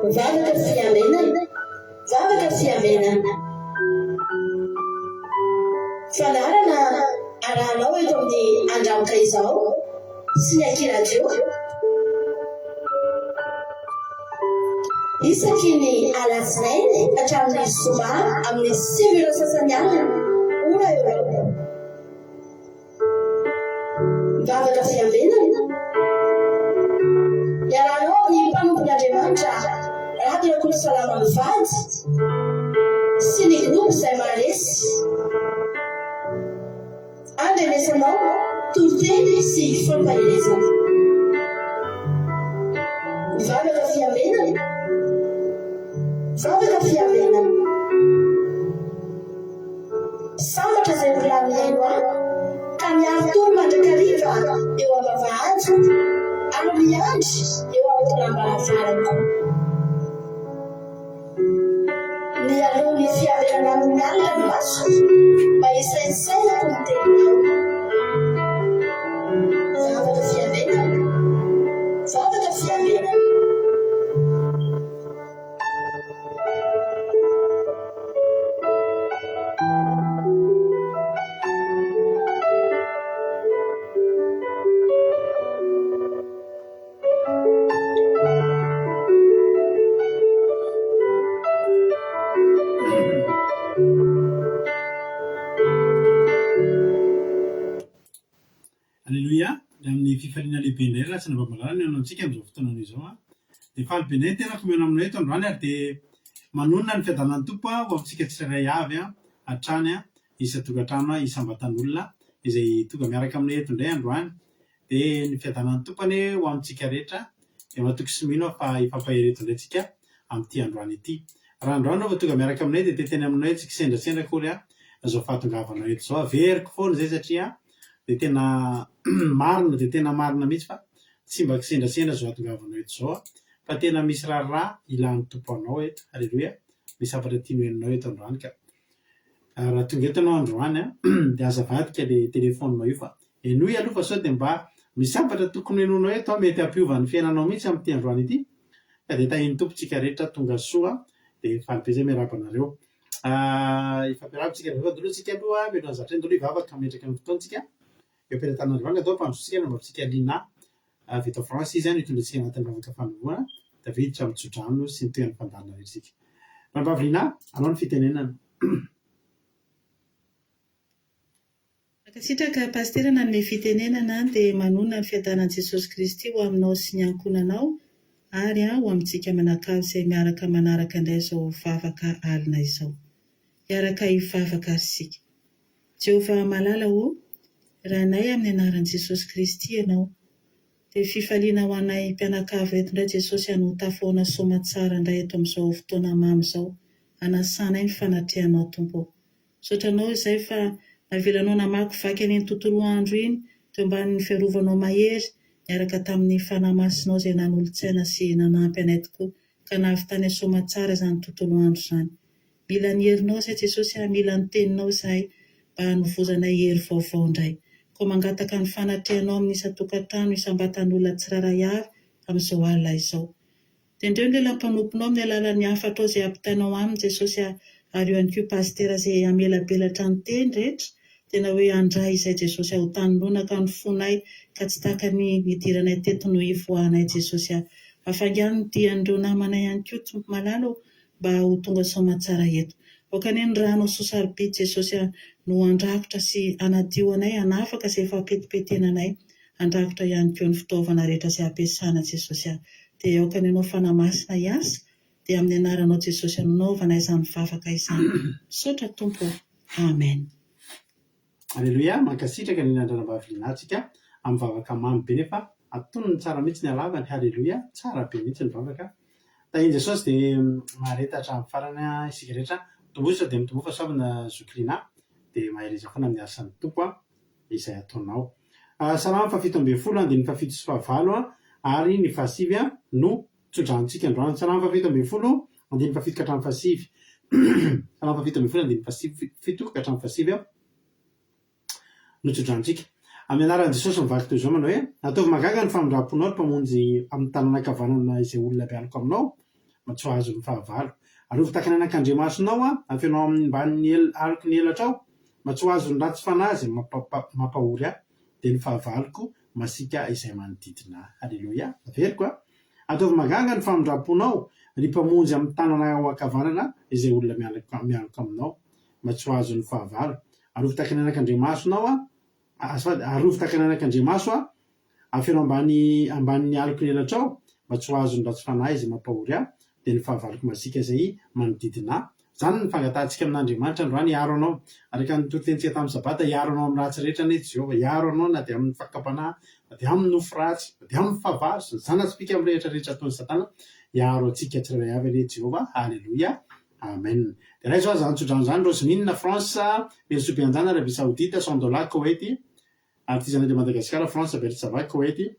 Mivavaka fiamenana, vavaka fiamenana. Fanarana arahanao eto amin'ny andramoka izao sy ny akiradio. Isaky ny alatsinainy hatramin'ny zoma amin'ny 7 alina ora eo. Mivavaka fiamenana. Iarahanao amin'ny mpanompon'Andriamanitra Radio Salama Mivady sy ny groupe izay maharesy. Andrenesanao toroteny sy fampahelezana. Mivavaka fiamenana. Mivavaka fiamenana. Sambatra izay volaniaino aho ka miaro toro mandrakariva eo am-bavahady ary miandry eo am-polam-baravarako. Ny alohan'ny fiamenana amin'ny alina ny maso mba hisaisainako ny teninao. Mivavaka fiamenana. Mivavaka fiamenana. Alléluia. Amin'ny fifaliana lehibe indray raha tsy navamalala ny anantsika amin'izao fotoana izao dia falibe indray tena komena aminay eto androany ary dia manonona ny fiadanan'ny tompo ho amintsika tsirairay avy hatrany isa-tokantrano isam-batan'olona izay tonga miaraka aminay eto indray androany. Dia ny fiadanan'ny tompony ho amintsika rehetra dia matoky sy mino fa hifampahereto indrayntsika amin'ity androany ity. Raha androany rehefa tonga miaraka aminay dia teteny aminay tsika sendrasendra kory zao fahatongavanao eto zao averiko foana zay satria dia tena marina dia tena marina mihitsy fa tsy mba kisendrasendra zao ahatongavanao eto zao fa tena misy raha ilan'ny tompo anao eto. Alleluia. Misy hafatra tiany hoeninao eto androany ka raha tonga eto anao androany dia azavadika le telefoninao io fa enoy aloha fa sao dia mba misy hafatra tokony hoeninao eto mety hampiovan'ny fiainanao mihitsy amin'ity androany ity ka dia tahiny tompontsika rehetra tonga soa dia falibe zay miarabanareo. Ifampiarabitsika rehefa dolotsika aloha mialohan'ny zatra ny dolo hivavaka metraka amin'ny fotoantsika eo am-piretan'Andriamanitra atao mpandrosotsika nambatsika Lina vita France izy any hitondratsika anatin'ny vavaka fanovana Daviditra mitsodrano sy ny toeran'ny fandalina rehetritsika. Mambavy Lina, anao ny fitenenana. Sitraka pastera nanome fitenenana dia manona ny fiadanan'i Jesosy Kristy ho aminao sy ny ankonanao ary ho amintsika manakalo izay miaraka manaraka indray izao vavaka alina izao. Iaraka hivavaka isika. Jehovah malala ho raha nay amin'ny anaran'i Jesosy Kristy ianao dia fifaliana ho anay mpianakavy eto indray Jesosy hanotafoana soma tsara indray eto amin'izao fotoana mamy izao hanasanay ny fanatrehanao tompo. Sotranao izay fa navelanao namaky vaky any ny tontolo andro iny teo ambanin'ny fiarovanao mahery miaraka tamin'ny fanamasinao izay nanolo-tsaina sy nanampy anay tokoa ka nahavitany soma tsara izany tontolo andro izany. Mila ny herinao izay Jesosy mila ny teninao izay mba hanovozanay hery vaovao indray. Ko mangataka ny fanatrehanao amin'ny isa-tokantrano isam-batan'olona tsiraray avy amin'izao alina izao. Tendreo ny lela mpanomponao amin'ny alalan'ny hafatao izay ampitanao aminy Jesosy ary eo ihany koa pastera izay amelabelatra ny teny rehetra tena hoe andray izay Jesosy ho tanononaka ny fonay ka tsy taka ny nidiranay teto no ivoahanay Jesosy afangany ny dian'ireo namanay ihany koa tompo malalo mba ho tonga soma tsara eto. Okany ny rano sosarobidy Jesosy no andrakotra sy anadio anay anafaka izay fampetipetenanay andrakotra ihany koa ny fitaovana rehetra izay ampiasana Jesosy dia okany ianao fanamasina hiasa dia amin'ny anaranao Jesosy anaovana izany vavaka izany. Sotra tompo. Amen. Alleluia. Mankasitraka ny andranam-bavy Linatsika amin'ny vavaka mamy be nefa atonony tsara mihitsy ny halavany. Alleluia. Tsara be mihitsy ny vavaka. Tahiny Jesosy dia maharetatra amin'ny farany isika rehetra tombosa dia mitombofa savana zoklina dia mahereza foana amin'ny asan'ny tompo izay ataonao. Salama fafito ambin'ny folo dia ny fafito sy fahavalo ary ny fahasivy no tsodrantsika androany. Salama fafito ambin'ny folo dia ny fafito ka hatramin'ny fahasivy. Salama fafito ambin'ny folo dia ny fafito ka hatramin'ny fahasivy no tsodrantsika. amin'ny anaran'i Jesosy mivaky toy izao manao hoe ataovy magaga ny famindram-ponao mpamonjy amin'ny tanàna kavanana izay olona mialoko aminao mba tsy ho azo ny fahavalo. Arovy takany anak'Andriamasonao afenao amin'ny mban'ny aloko ny elatrao mba tsy ho azo ny ratsy fanazy mampahory ahy dia ny fahavaloko masika izay manodidina. Halleloia. Averiko ataovy magaga ny famindram-ponao ny mpamonjy amin'ny tanàna ankavanana izay olona mialoko aminao mba tsy ho azo ny fahavalo. Arovy takany anak'Andriamasonao arovy takany anak'Andriamaso afenao ambanin'ny aloko ny elatrao mba tsy ho azo ny ratsy fanahy izay mampahory ahy dia ny fahavaloko masika izay manodidina. Zany ny fangatantsika amin'Andriamanitra androany hiaro anao araka ny toritentsika tamin'ny sabata hiaro anao amin'ny ratsy rehetra nety Jehovah hiaro anao na dia amin'ny fakapanahy na dia amin'ny nofo ratsy na dia amin'ny fahavalo sy ny zanatsipika amin'ny rehetra rehetra ataon'ny satana hiaro antsika tsirairay avy anie Jehovah. Halleloia. Amen. Dia raha izao azo antsodrano Roseminina France Bersoupianjana Arabie Saoudite $100 Koweït artisanat de Madagascar France Bersava Koweït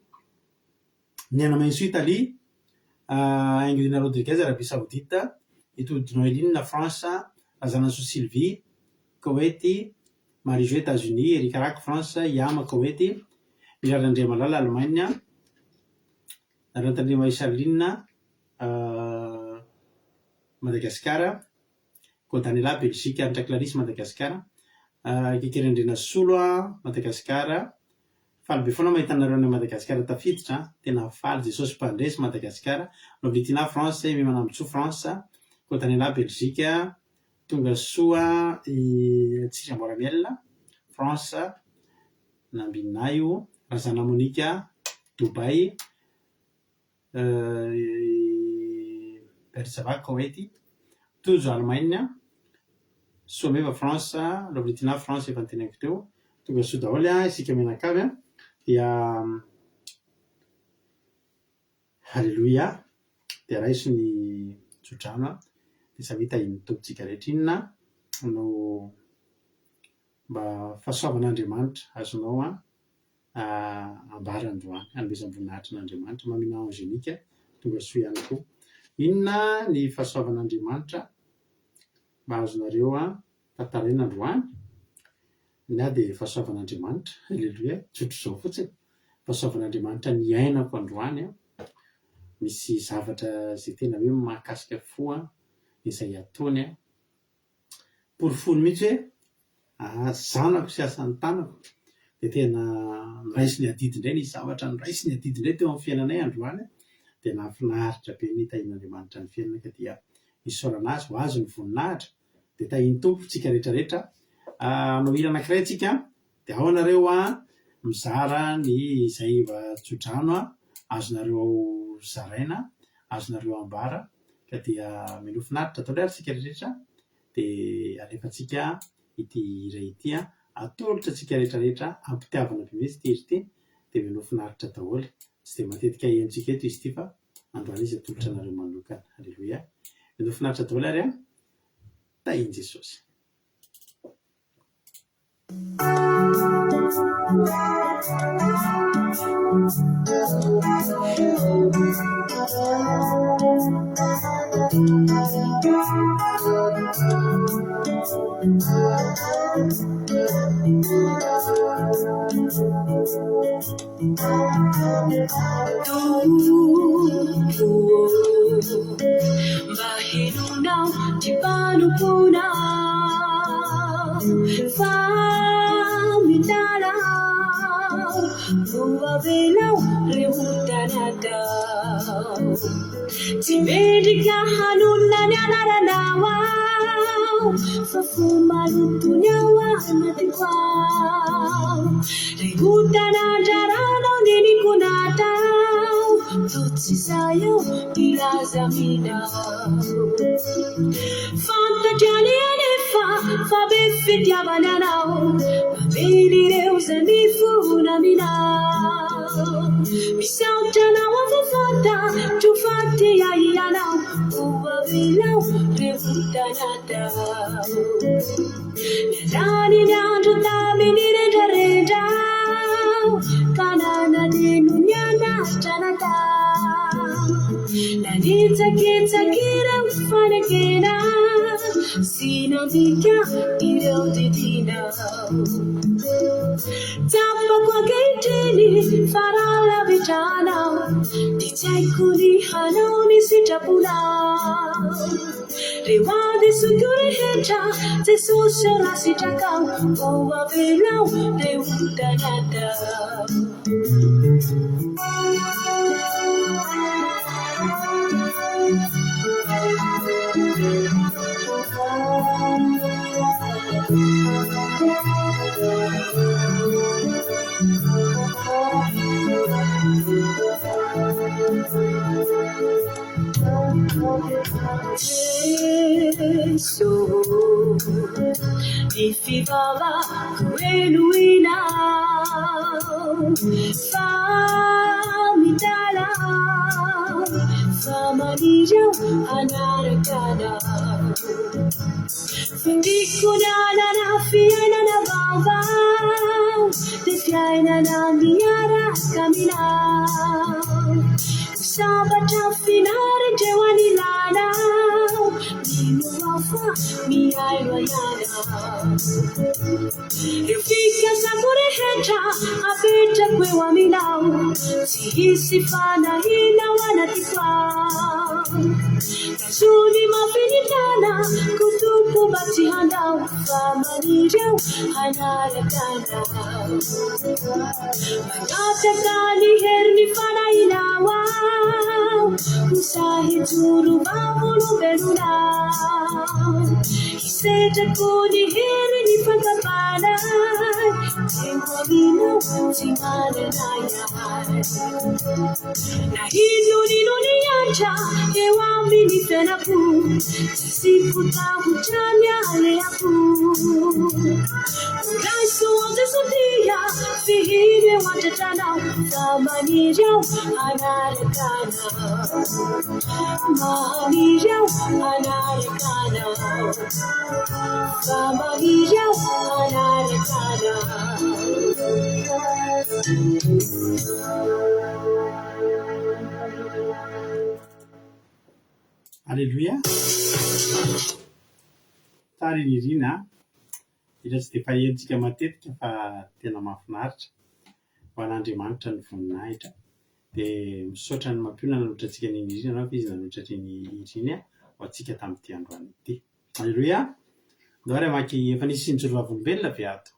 Niana Mainso Italie Angelina Rodriguez Arabie Saoudite Etoile Noéline France Azanaso Sylvie Koweït Marie-Jo États-Unis Eric Rack France Yama Koweït Mirarandria Malala Allemagne Rantandrima Charline Madagascar Codanela Belgique Antra Clarisse Madagascar Kikerendrena Solo Madagascar faly be foana mahitanareo any Madagascar tafiditra tena faly Jesosy mpandresy Madagascar Loblitina France Mimanambotso France Codanela Belgique Tonga Soa Tsiramboramiel France Nambinayo Razana Monica Dubai Bersava Koweït Tojo Allemagne Someva France Loblitina France efa nyteneniko teo Tonga Soa daholo isika menakavy dia halleluia dia raha iso ny tsodrano dia savita iny tompitsika rehetra inona no mba fahasoavan'Andriamanitra azonao ambara androany hanomezam-boninahitry n'Andriamanitra mamina angélique Tonga Soa ihany koa. Inona ny fahasoavan'Andriamanitra mba azonareo tantaraina androany? Na dia fahasoavan'Andriamanitra halleluia tsotro izao fotsiny fahasoavan'Andriamanitra ny ainako androany misy zavatra izay tena hoe mahakasika fo izay ataony porofony mihitsy hoe zanako sy asan'ny tanako dia tena niraisy ny adidy indray ny zavatra niraisy ny adidy indray teo amin'ny fiainanay androany dia nahafinaritra be ny tahin'Andriamanitra ny fiainana ka dia isaorana azy ho azo ny voninahitra dia tahiny tompo tsika rehetrarehetra anao hira anankiray tsika dia ao anareo mizara ny izay tsodrano azonareo zaraina azonareo ambara ka dia minofinaritra atao ary tsika rehetra dia alefatsika ity hira ity atolotra tsika rehetrarehetra ampitiavana be mihitsy ity ity dia minofinaritra daholo tsy dia matetika entsika eto izy ity fa androany izy atolotra anareo manokana. Halleluia. Minofinaritra daholo ary tahiny Jesosy. Mahinunau di panupuna Famindalau Buabelau Remutanadau Timedika hanunan yanaranawau Fafumalutunyawa natiwau Remutanadau Ninikunatau Tutsi sayo ilazaminau Fantatiani elefa Fabefetia bananau Babili reusa nifuna minau Misautana wafufata Tufate ya iyanau Uwabilau revutanadau Nalani nyandu tamini rejaredau Kanana dinu nyana janadau Nanitsa-kitsa-kira ufanekena Sinambika iraudidina Tapako ankehitriny farala vetranao dia tsy haiko ny hanao ny sitrapolao reo ady soko rehetra Jesosy ao raha sitrakao vao avelao reo danadao Jesu di fivavako eloinao famitalao famaniry ao anarakanao findiko ny anana fiainana vaovao dia fiainana miaraka milao sabatra finarindreo anilanao minoafa miaino ianao reo fikasako rehetra apetrako eo aminao tsy hisy fanahinao anatyko ao tazony mampinitana ko tompo mba tsy handao fa maniry ao hanarakanao manapaka ny heriny fanahinao ao ho sahijoro vavolombelonao hisetrako ny heriny fankapanay temo aminao tsy manana iay na inonino ny antra eo amin'ny fiainako tsy sipotahotra mialeako raisoa Jesosia fihiny eo antratranao fa maniry ao anarakanao maniry ao anarakanao fa maniry ao anarakanao Alléluia. Tsara iny irina ila tsy dia fahentsika matetika fa tena mahafinaritra ho an'Andriamanitra ny voninahitra dia misaotra ny mampiona nanoitra antsika n'iny irina anao fa izy nanoitra triny iriny ho antsika tamin'ity androany ity. Alléluia. Ndao ary hamaky efa nisy sinjoro vavolombelona ve ato?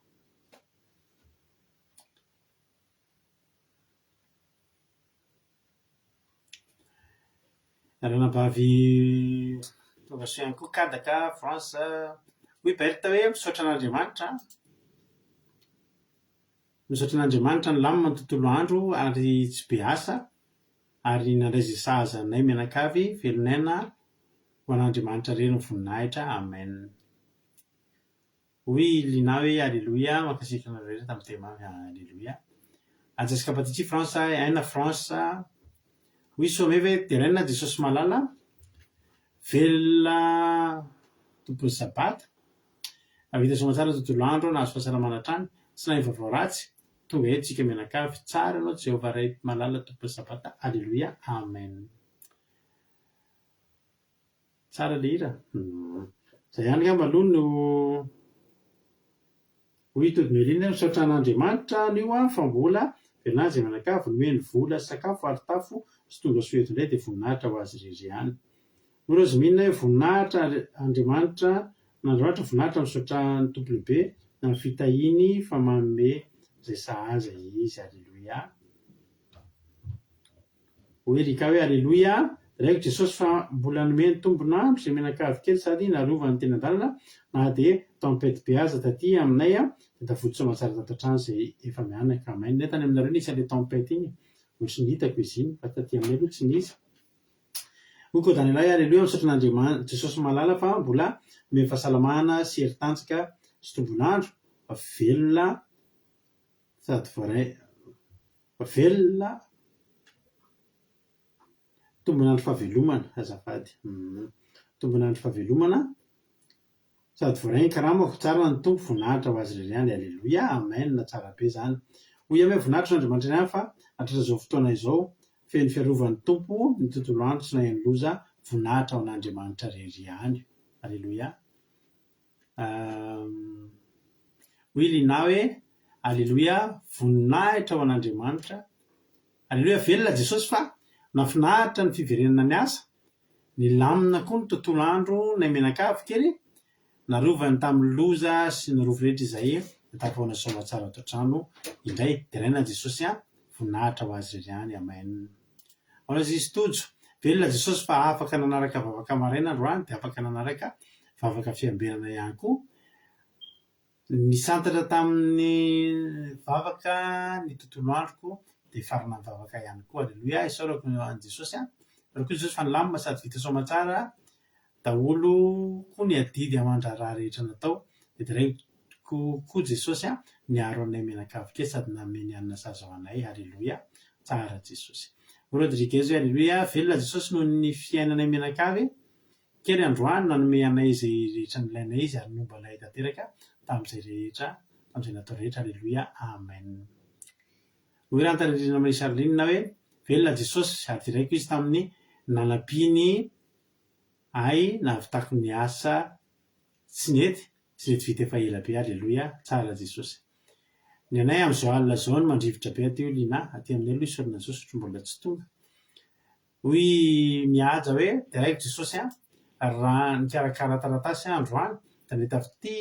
Ranabavy tonga soa ihany koa kadaka France hoy Berta hoe misaotra an'Andriamanitra ny lamina ny tontolo andro ary tsy be asa ary nandraizy sahazanay mianakavy velonaina ho an'Andriamanitra reny ny voninahitra amen. Hoy lina hoe alléluia makasika anareo rehetra tamin'ny tema alléluia. Anjasika patitry France aina France hoy someve terenina Jesosy malala velona tompony sabata avita somatsara tontolo andro nahazo fahasalamana hatrany tsy nahay vaovao ratsy tonga eto tsika mianakavy tsara ianao Jehovah ray malala tompony sabata alléluia amen. Tsara le hira zay ihany ngamba aloha no hoy todinelina misaotra an'Andriamanitra nio fa mbola venazy mianakavy nomeny vola sakafo ary tafo sy tonga soeto indray dia voninahitra ho azy irery ihany. Rozominina hoe voninahitra Andriamanitra n'Andriamanitra voninahitra misaotra ny tompon-lehibe na ny fitahiny fa manome izay sahaza izy alléluia. Hoy rika hoe alléluia raiko Jesosy fa mbola nomeny tombonandro izay mianakavy kely sady narovany teny an-dalana na dia tempête be aza taty aminay dia tafody soamatsara tato hatrany izay efa mianaka amen. Netany aminareo nisy an'ilay tempête iny ohatsy ny hitako izy iny fa taty aminay aloha tsy nisy. Hoy koa Daniela alléluia misaotra an'Andriamanitra Jesosy malala fa mbola omeny fahasalamana sy heritanjaka sy tombonandro fa velona sady voaray fa velona tombonandro fahavelomana azafady tombonandro fahavelomana sady voaray ny karamako tsara ny tompo voninahitra ho azy irery ihany alléluia amen. Tsara be zany. Hoy ame voninahitra n'Andriamanitra ihany fa hatratra izao fotoana izao feno fiarovan'ny tompo ny tontolo andro tsy nahay ny loza voninahitra ao an'Andriamanitra irery ihany alléluia. Hoy lina hoe Alleloia, voninahitra ho an'Andriamanitra. Alleloia, velona Jesosy fa nafinahitra ny fiverenana ny asa. Nilamina koa ny tontolo andro nay menakavy kely, narovany tamin'ny loza sy ny rovo rehetra izay tapoana somatsara ato trano indray. Diraina Jesosy voninahitra ho azy reriany. Amen. Honazy izy tojo, velona Jesosy fa afaka nanaraka vavaka maraina androany, dia afaka nanaraka vavaka fiambenana ihany koa. Nisantatra tamin'ny vavaka ny tontolo androko, dia farana ny vavaka ihany koa. Alleloia, isaorako an Jesosy. Ary koa Jesosy fa nilamina sady vita somatsara daholo koa ny adidy amandra raha rehetra natao. Dia diraiko koa Jesosy niaro anay menakavy kely sady nameny anina saza ho anay. Alleloia, tsara Jesosy. Rodriguez, alleloia, velona Jesosy noho ny fiainanay menakavy kely androany, nanome anay izay rehetra nilainay izy ary nomba anay tanteraka tamin'izay rehetra, tamin'izay natao rehetra. Alleloia, amen. Hoerantarindrina amin'ny Charline hoe velona Jesosy, ary diraiko izy tamin'ny nanam-piny ay nahavitako ny asa tsy nety vita efa ela be. Alleloia, tsara Jesosy. Ny anay amin'izao alina zao no mandrivotra be aty Olina, aty aminay aloha isaorina Jesosy mbola tsy tonga. Hoy mihaja hoe diraiko Jesosy raha nikarakara taratasy androany, da nahita fity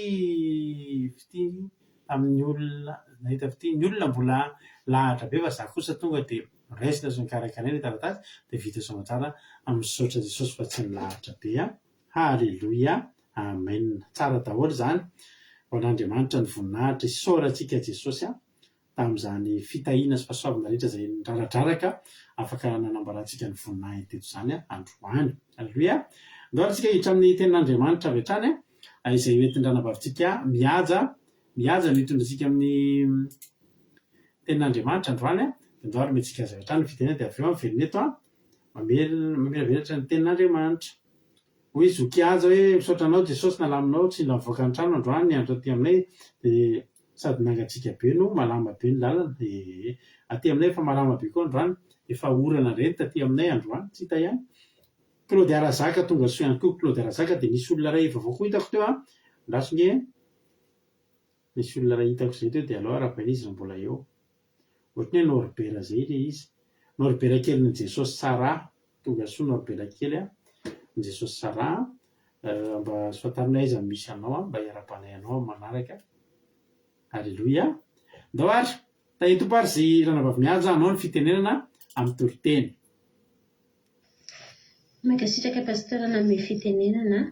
amin'ny olona, nahita fity ny olona mbola lahatra be, fa za kosa tonga dia raisina sy nikarakara ny taratasy dia vita somatsara amin'nisaotra Jesosy fa tsy nilahatra be. Halleloia, amen. Tsara daholo zany ho an'Andriamanitra ny voninahitra isaorantsika Jesosy tamin'izany fitahiana sy fahasoavana rehetra izay niraradraraka afaka nanambarantsika ny voninahitra teto izany androany. Halleloia. Andoharantsika hiditra amin'ny tenin'Andriamanitra avy hatrany izay entin-dranabavintsika mihaja mitondratsika amin'ny tenin'Andriamanitra androany. Andohary mentsika azy avy hatrany fitenena dia avy eo amin'ny velona eto mamelavelatra ny tenin'Andriamanitra. Hoy zokiaja hoe misaotra anao Jesosy nalaminao tsy mila mivoaka ny trano androany ny andro aty aminay, dia sady nangatsika be no malama be ny lalana. Dia aty aminay fa malama be koa androany, efa orana reny taty aminay androany, tsy hita ihany. Claude Arazaka tonga soa ihany koa. Claude Arazaka dia nisy olona ray vaovao koa hitako teo ndrasonge, nisy olona ray hitako izay teo dia alao ara-ben'izy no mbola eo. Ohatran'ny hoe Norbera izay ilay izy, Norbera kely ny Jesosy Sara, tonga soa Norbera kely ny Jesosy Sara. Mba soatarina izy misy anao mba hiara-panay anao manaraka. Alleloia. Ndao ary tahito ary zay ranavavy mihaja anao ny fitenenana amin'ny toriteny. Mankasitraka pastora amin'ny fitenenana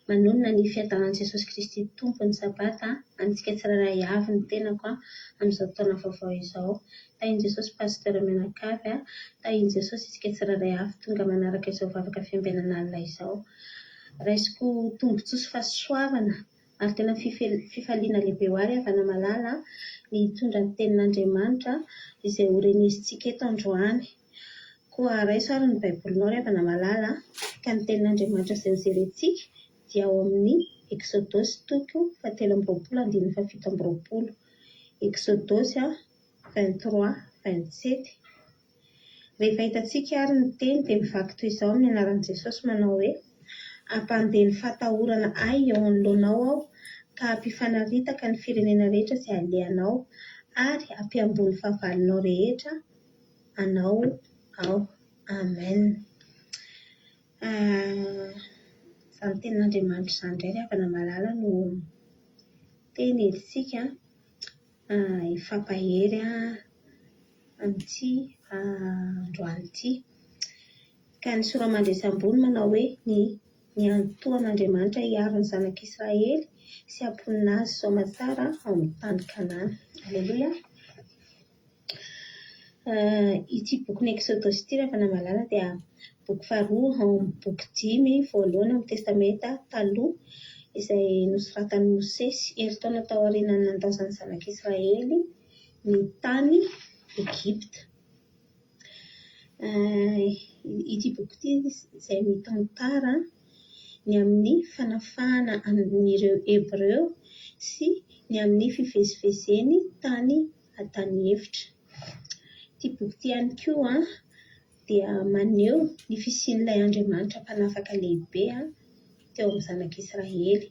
manonona ny fiadanan'i Jesosy Kristy tompony sabata antsika tsiraray avy ny tenako amin'izao taona vaovao izao. Tahin' Jesosy pastora menakavy, tahin' Jesosy isika tsiraray avy tonga manaraka izao vavaka fiambenana alina izao. Raisiko tombontsoa sy fahasoavana ary tena fifaliana lehibe ho ary avana malala ny hitondra ny tenin'Andriamanitra izay horenesintsika eto androany. Koa raiso ary ny baibolinao ry avana malala ka ny tenin'Andriamanitra izay hojerentsika dia ao amin'ny Exodosy toko 7:7. Exodosy 23:27. Rehefa hitantsika ary ny teny dia mivaky toy izao amin'ny anaran'i Jesosy manao hoe: ampandeha ny fatahorana ay eo anoloanao aho ka ampifanarintaka ny firenena rehetra izay alehanao ary ampiambony fahavalonao rehetra anao ao. Amen. Izany tenin'Andriamanitra izany indray ry havana malala no teny editsika hifampahery amin'ity androany ity. Ka ny sora-mandresy ambony manao hoe ny antoan'Andriamanitra hiaro ny zanak'Israely sy hamponina azy soamatsara ao amin'ny tany Kanana. Alleluia. Ity boky Exodosy ity ry havana malala dia boky faharoa ao amin'ny boky 10 voalohany amin'ny testamenta taloha izay nosoratan'i Mosesy heritaona tao aorian'ny nandaozan'ny zanak'Israely ny tany Egypta. Ity boky ity izay mitantara ny amin'ny fanafahana amin'ireo Hebreo sy ny amin'ny fivezivezeny tany an-tany hevitra. Ity boky ity ihany koa dia maneho ny fisian'ilay Andriamanitra mpanafaka lehibe teo amin'ny zanak'Israely.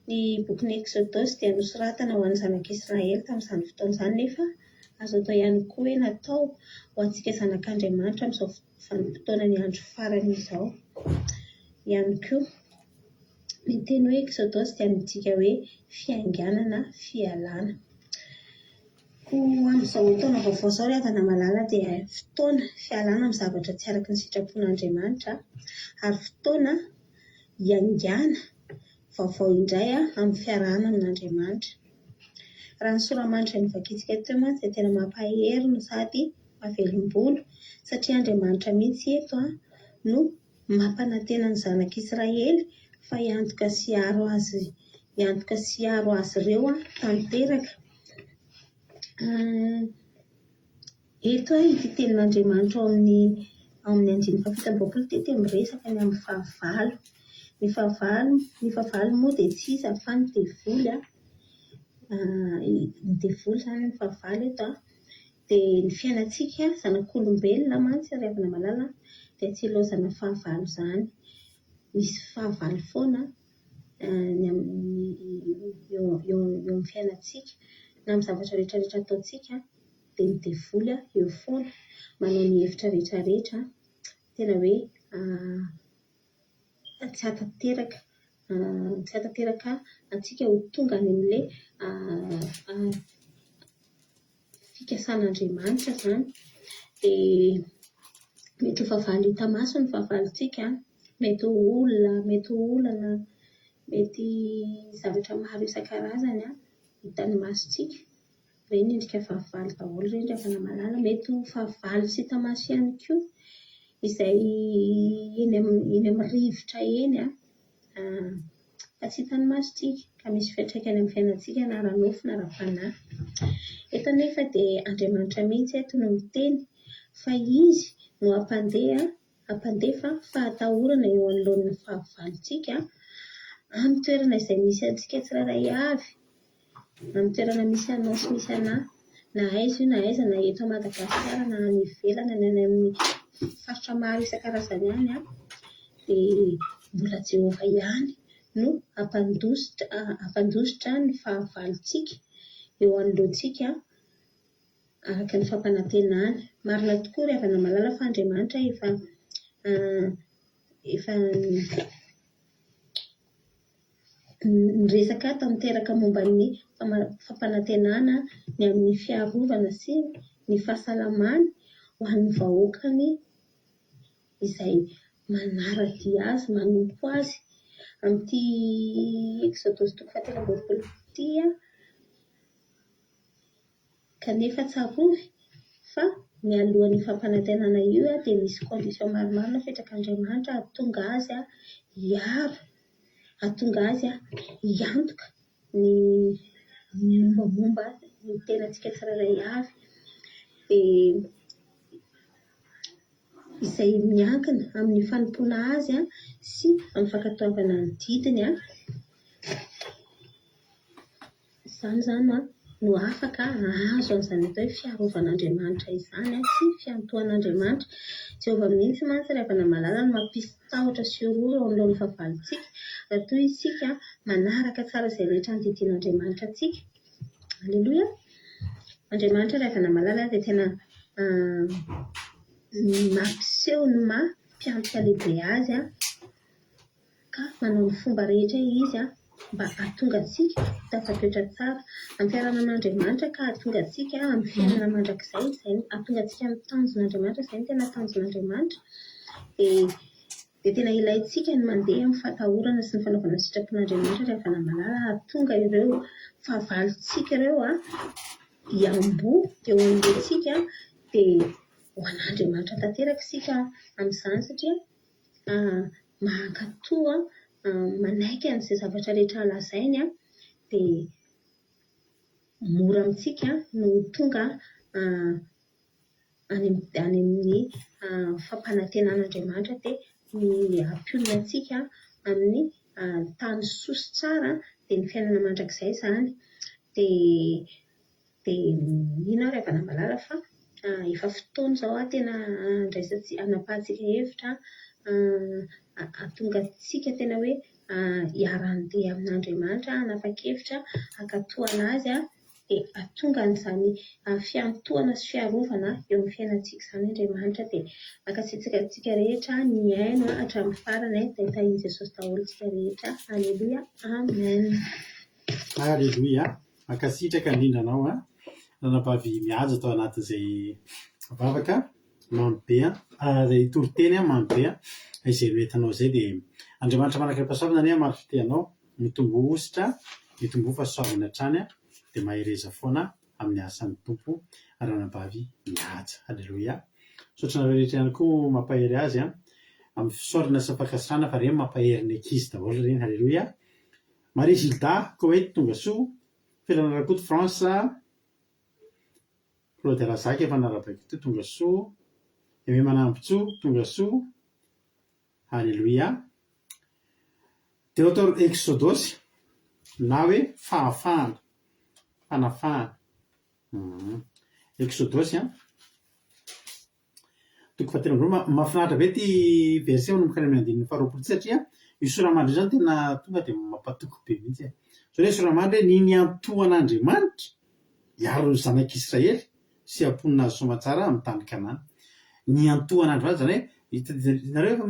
Ny bokin'ny Exodus dia nosoratana ho an'ny zanak'Israely tamin'izany fotoana izany, nefa azo atao ihany koa hoe natao ho antsika zanak'Andriamanitra amin'izao vanim-potoana ny andro farany izao ihany koa. Ny teny hoe Exodus dia midika hoe fiainganana, fialana. Koa amin'izao taona vaovao izao ry havana malala dia fotoana fialana amin'ny zavatra tsy araka ny sitrapon'Andriamanitra ary fotoana hiaingana vaovao indray amin'ny fiarahana amin'Andriamanitra. Raha ny soramandry ny vakiantsika teo mantsy dia tena mampahery no sady mahavelom-bolo satria Andriamanitra mihitsy eto no mampanantena ny zanak'Israely fa hiantoka sy hiaro azy ireo tanteraka. Eto ity tenin'Andriamanitra ao amin'ny 5:7 dia miresaka ny amin'ny fahavalo. Ny fahavalo moa dia tsy iza fa ny devoly. Ny devoly izany ny fahavalo eto dia ny fiainantsika zanak'olombelona mantsy ry havana malala dia tsy ilaozana fahavalo izany. Misy fahavalo foana eo amin'ny fiainantsika na amin'ny zavatra rehetrarehetra ataontsika dia ny devoly eo foana manao ny hevitra rehetrarehetra tena hoe tsy hatateraka antsika ho tonga any amin'ilay fikasan'Andriamanitra izany. Dia mety ho fahavalo hita maso ny fahavalontsika, mety ho olana, mety zavatra maro isan-karazany hitan'ny masontsika. Ireny endrika fahavalo daholo ireny ry havana malala. Mety ho fahavalo sy hita maso ihany koa izay eny amin'ny rivotra eny fa tsy hitan'ny masontsika ka misy fiantraikany amin'ny fiainantsika na ara-nofo na ara-panahy. Eto anefa dia Andriamanitra mihitsy eto no miteny fa izy no hampandefa fahatahorana eo anoloan'ny fahavalontsika amin'ny toerana izay misy antsika tsirairay avy, amin'ny toerana misy anao sy misy anahy, na aiza io na aiza na eto Madagasikara na any ivelany na any amin'ny faritra maro isan-karazany any dia mbola Jehovah ihany no hampandositra ny fahavalontsika eo anoloantsika araka ny fampanantenany. Marina tokoa ry havana malala fa Andriamanitra efa niresaka tanteraka momba ny fampanantenana ny amin'ny fiarovana sy ny fahasalamana ho an'ny vahoakany izay manaradia azy, manompo azy amin'ity Exodus 3:20 ity kanefa tsarovy fa mialohan'ny fampanantenana io dia misy condition maromaro napetrakan'Andriamanitra hahatonga azy hiaro, hahatonga azy hiantoka ny mombamomba ny tenantsika tsirairay avy dia izay miankina amin'ny fanompoana azy sy amin'ny fankatoavana ny didiny. Izany no afaka ahazo an'izany atao hoe fiarovan'Andriamanitra izany sy fiantohan'Andriamanitra. Jehovah mihitsy mantsy ry havana malala no mampisy tahotra sy orooro eo anoloan'ny fahavalontsika raha toa isika manaraka tsara izay rehetra nodidian'Andriamanitra antsika. Aleloia. Andriamanitra ry havana malala dia tena mampiseho ny mampiantoka lehibe azy ka manao ny fomba rehetra izy mba hahatonga antsika tafatoetra tsara amin'ny fiarahana amin'Andriamanitra ka hahatonga antsika amin'ny fiainana mandrakizay, izay hahatonga antsika amin'ny tanjon'Andriamanitra, izay ny tena tanjon'Andriamanitra. Dia tena ilaintsika ny mandeha amin'ny fahatahorana sy ny fanaovana sitrapon'Andriamanitra ry havana malala hahatonga ireo fahavalontsika ireo hiamboho eo anoloantsika dia ho an'Andriamanitra tanteraka isika amin'izany satria mahankatoa manaiky an'izay zavatra rehetra lazainy dia mora amintsika no tonga any amin'ny fampanantenan'Andriamanitra dia ny hampiolona antsika amin'ny tany soa sy tsara dia ny fiainana mandrakizay izany. Dia ino ary havana malala fa efa fotoana izao tena handraisantsika, hanapahantsika hevitra atongatsika tena hoe hiara-ndeha amin'Andriamanitra hanapa-kevitra hankatoana azy dia atonga n'izany fiantohana sy fiarovana eo amin'ny fiainantsika izany Andriamanitra dia mankasitraka antsika rehetra ny aino hatramin'ny farany dia tahian Jesosy daholo tsika rehetra. Aleloia, amen. Aleloia, mankasitraka indrindra anao nanambavy mihaja atao anatin'izay vavaka mamy be izay toriteny mamy be izay noentanao izay dia Andriamanitra manaka-pahasoavana anie maro fiteanao mitombo ositra mitombo fahasoavana hatrany dia mahereza foana amin'ny asan'ny tompo ranambavy mihaja. Aleloia. Sotrana rehetra ihany koa mampahery azy amin'ny fisaorana sy fankasitrahana fa ireny mampahery ny ankizy daholo ireny. Aleloia. Marie Gilda Koet tonga soa, Felana Rakoto France, Claude Razaka efa narabaiko tonga soa, Aimé Manambotso tonga soa. Aleloia. Théodore Exodus na hoe fahafahana fanafahana Exodus toko fahateloambroa. Mahafinaritra be ty verset manomboka ny amin'ny andininy faharoapolo satria io soramandry zany tena tonga dia mampatoky be mihitsy so hoe soramandry hoe ny niantohan'Andriamanitra hiaro ny zanak'Israely sy amponina azy somatsara amin'ny tany Kanana. Niantohan'Andriamanitra zany hoe nareo efa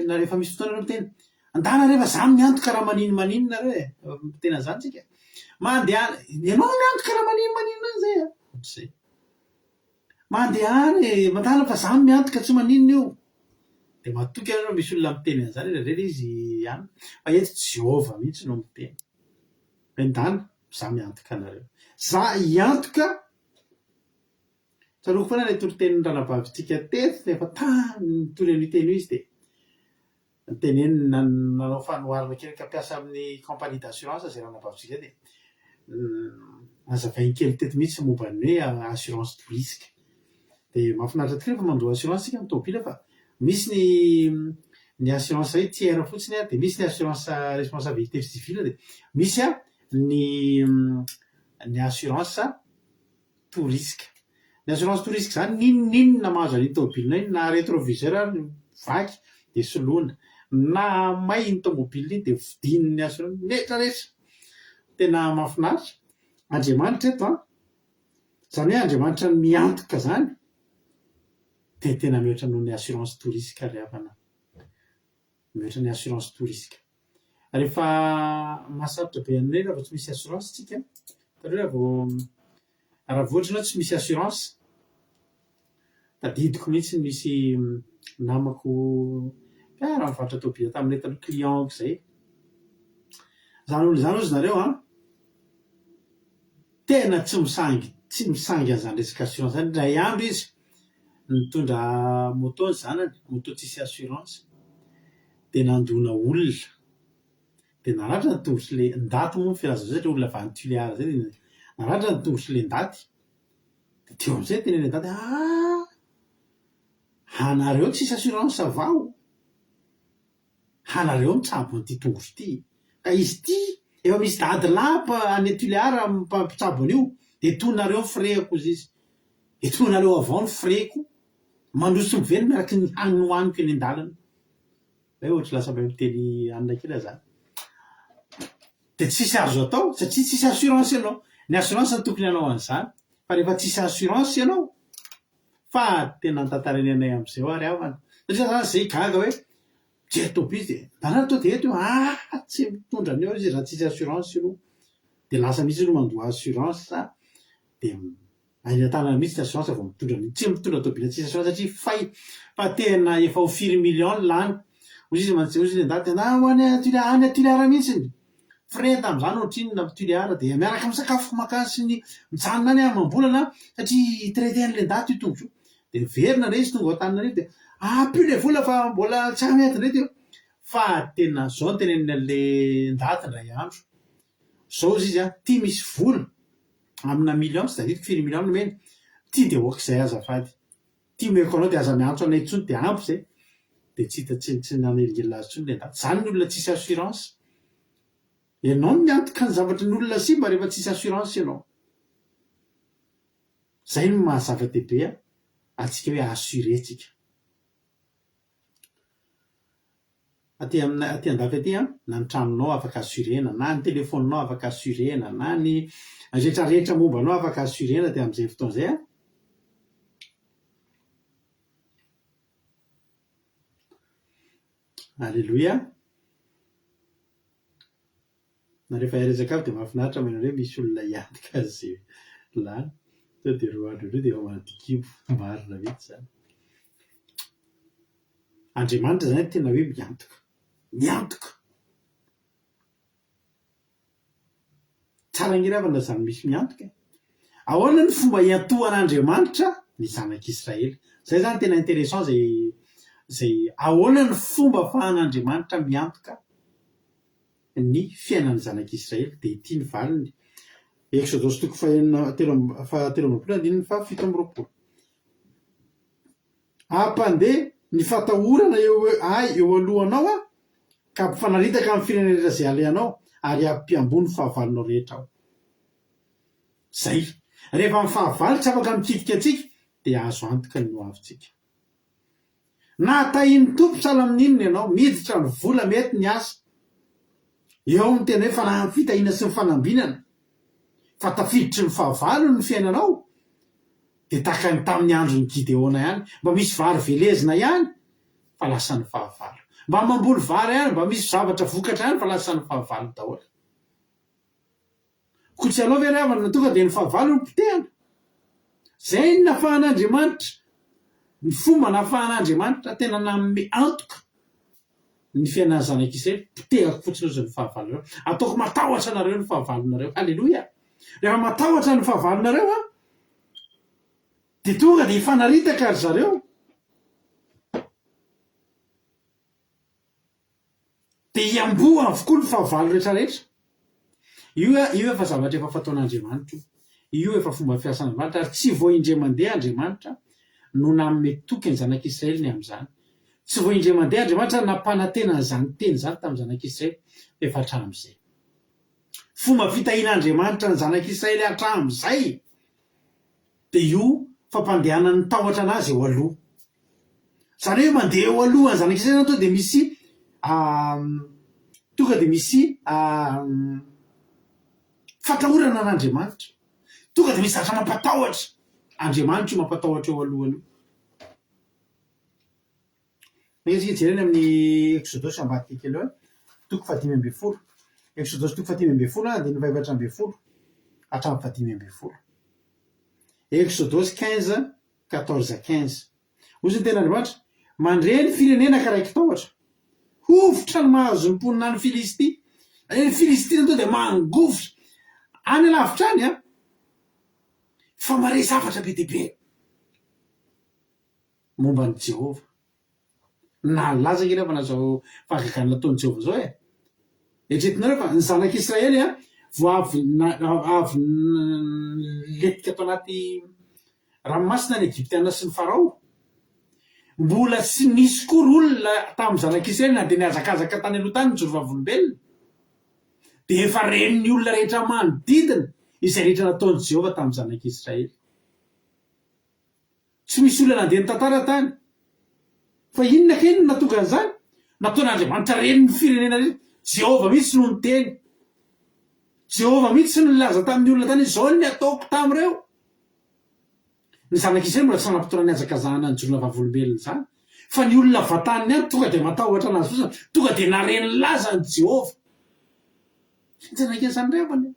nareo efa misy fotoana nareo miteny andanareo efa zany miantoka raha manino nareo tena zany tsika mandeha ianao miantoka raha manino zay zay mandeha any mandala fa zany miantoka tsy maninona io dia matoky ianareo misy olona miteny an'izany rerera izy ihany fa eto Jehova mihitsy no miteny endany za miantoka anareo za hiantoka. Tsaroko foana ilay toritenin'ny ranabavitsika teto efa tany tony an'io teny io izy dia nyteneny nanao fanoharana kely kampiasa amin'ny compagnie d'assurance zay ranabavitsika dia nazavainy kely teto mihitsy momba ny hoe assurance tout risque dia mahafinaritra tokoa rehefa mandoa assurance sika amin'ny tômôbila fa misy ny assurance hoe tiers fotsiny dia misy ny assurance responsabilité civile dia misy ny assurance tout risque. Ny assurance tout risque zany ninona mahazo an'iny tômôbilinao iny na rétroviseur vaky dia soloina na may iny tômôbila iny dia vidininy ny assurance rehetrarehetra. Tena mahafinaritra Andriamanitra eto zany hoe Andriamanitra miantoka zany dia tena mihoatra noho ny assurance tout risque ariavana mihoatra ny assurance tout risque. Rehefa mahasarotra be aminay raha vao tsy misy assurance tsika raha voatra ianao tsy misy assurance tadidiko mihitsy misy namako raha mivarotra tômôbila taminay taloha client zay zany olo zany ozy nareo tena tsy misangy an'izany resaka assurance zany. Indray andro izy nitondra moto ny zanany moto tsisy assurance dia nandona olona dia naratra ny tongotra le ndaty moa filaza satria olona avy any Tuléar zay naratra ny tongotra le ndaty dia teo amin'izay teny le ndaty anareo tsisy assurance avao anareo mitsabo an'ity tongotra ity ka izy ity efa misy dady lapa any Tuléar mpitsabo an'io dia tonareo freko izy dia tonareo avao ny freko mandroso mively miaraky ny haniny hohaniko eny an-dalana zay ohatra lasa mba miteny anina kely zany dia tsisy azo atao satria tsisy assurance ianao. Ny assurance ny tokony ianao an'izany fa rehefa tsisy assurance ianao fa tena ntantarany anay amin'izay ary avana satria zany zay gaga hoe jery tômôbily dia nanareo to dia eto tsy mitondra an'eo izy raha tsisy assurance io dia lasa misy no mandoa assurance dia any an-tanana mihitsy ny assurance vao mitondra tsy mitondra tômôbila tsisy assurance satria fa tena efa ho 4 millions lany ozy izy mantsy ozy ndaty any Tuléar mihitsy frais tamin'izany ohatrinona Tuléar dia miaraka amin'ny sakafo makasy sy ny mijanona any amam-bolana satria traiten'le ndaty io tongotra io dia verina indray izy tonga ao Antananarivo dia plus le vola fa mbola tsy hamety indray teo fa tena zao ny tenenina le ndaty indray andro zao izy izy tia misy vola amina million tsy tadidiko 4 millions no mena tia dia oak'izay azafady tia meko anao dia aza miantso anay intsony dia ampy zay dia tsy hita tsy nanelingely azy intsony le ndaty zany ny olona tsisy assurance. Ianao no miantoka ny zavatra ny olona simba rehefa tsisy assurance ianao zay no maha- 'zava-dehibe atsika hoe assuré tsika. aty andafy aty na ny tranonao afaka assurena, na ny telefoninao afaka assurena, na ny rehetrarehetra mombanao afaka assurena ty amin'izay fotoana zay Alléluia. Na rehefa iarezaka avy dia mahafinaritra mena hoe misy olona hiantoka zay lany sao dia roa andro ireo dia efa manadikibo marina mihitsy zany. Andriamanitra zany tena hoe miantoka tsara ngiravana zany misy miantoka. Ahoana ny fomba iantohan'Andriamanitra ny zanak'Israely? Zay zany tena intéressant zay ahoana ny fomba ahafahan'Andriamanitra miantoka ny fiainan'ny zanak'Israely dia ity ny valiny. Exodus 3:7-8 ampandeha ny fatahorana eo alohanao ka mpifanaritaka amin'ny firenena rehetra zay alehanao ary ampiambony fahavalonao rehetra ao. Zay rehefa mifahavalo tsy afaka mikitika antsika dia azo antoka ny hoavintsika. Na tahiny tompo sahala amin'inona ianao miditra ny vola mety ny asa eo ny tena hoe fitahiana sy ny fanambinana fa tafiditry ny fahavalo ny fiainanao dia tahaka ny tamin'ny andron'ny Gideona ihany, mba misy vary velezina ihany fa lasa ny fahavalo, mba mamboly vary ihany mba misy zavatra vokatra ihany fa lasa ny fahavalo daholo. Koa tsy alao ve ravana tonga dia ny fahavalo ny potehana. Zay ny nafahan'Andriamanitra, ny fomba nafahan'Andriamanitra tena nanome antoka ny fiainan'ny zanak'Israely. Potehako fotsiny ozy ny fahavalo reo, ataoko matahotra nareo ny fahavalonareo. Alleluia. Rehefa matahotra ny fahavalonareo dia tonga dia hifanaritaka ry zareo. Dia hiamboa avokoa ny fahavalo rehetrarehetra. Io efa zavatra efa fataon'Andriamanitra, io efa fomba fiasan'Andriamanitra ary tsy voaindre mandeha Andriamanitra no nanome toky ny zanak'Israely amin'izany. Tsy voaindre mandeha Andriamanitra nampanantena izany teny izany tamin'ny zanak'Israely efa hatramin'izay. Fomba fitahian'Andriamanitra ny zanak'Israely hatramin'izay dia io fampandehanany tahotra anazy eo aloha. Zany hoe mandeha eo aloha ny zanak'Israely tonga dia misy fatahorana an'Andriamanitra. Tonga dia misy zavatra mampatahotra. Andriamanitra io mampatahotra eo alohany io. Isika jerena amin'ny Exodus ambadika kely eo 5:10. Exodus 5:10 dia 9:11 hatramin'ny 5:11. Exodus 15:14-15. Hoy ny ten'Andriamanitra, mandre ny firenena ka raiky tahotra, hovitra ny mahazo ny mponina ny Filistia. Ny Filistia tonga dia mangovotra any alavitra any fa mare zavatra be dehibe momba ny Jehova. Nalaza nge rehefa nazao fahagagana nataon'i Jehova zao eritreretinareo fa ny zanak'Israely vao avy letika tao anaty ranomasina ny Egyptiana sy ny Farao, mbola tsy nisy kory olona tamin'ny zanak'Israely na dia niazakazaka tany aloha tany nijoro vavolombelona dia efa reniny olona rehetra manodidina izay rehetra nataon'i Jehova tamin'ny zanak'Israely. Tsy misy olona nandeha nitantara tany fa inona keny natonga an'izany? Nataon'Andriamanitra reniny firenena rehetra. Jehova mihitsy no niteny, Jehova mihitsy no nilaza tamin'ny olona tany izao ny ataoko tamin'ireo. Ny zanak'Israely mbola tsy nanam-potoana niazakazahana ny jorona vavolombelona izany, fa ny olona vatany ihany tonga dia matahotra anazy fotsiny, tonga dia nareny laza ny Jehova. Janak'izany revany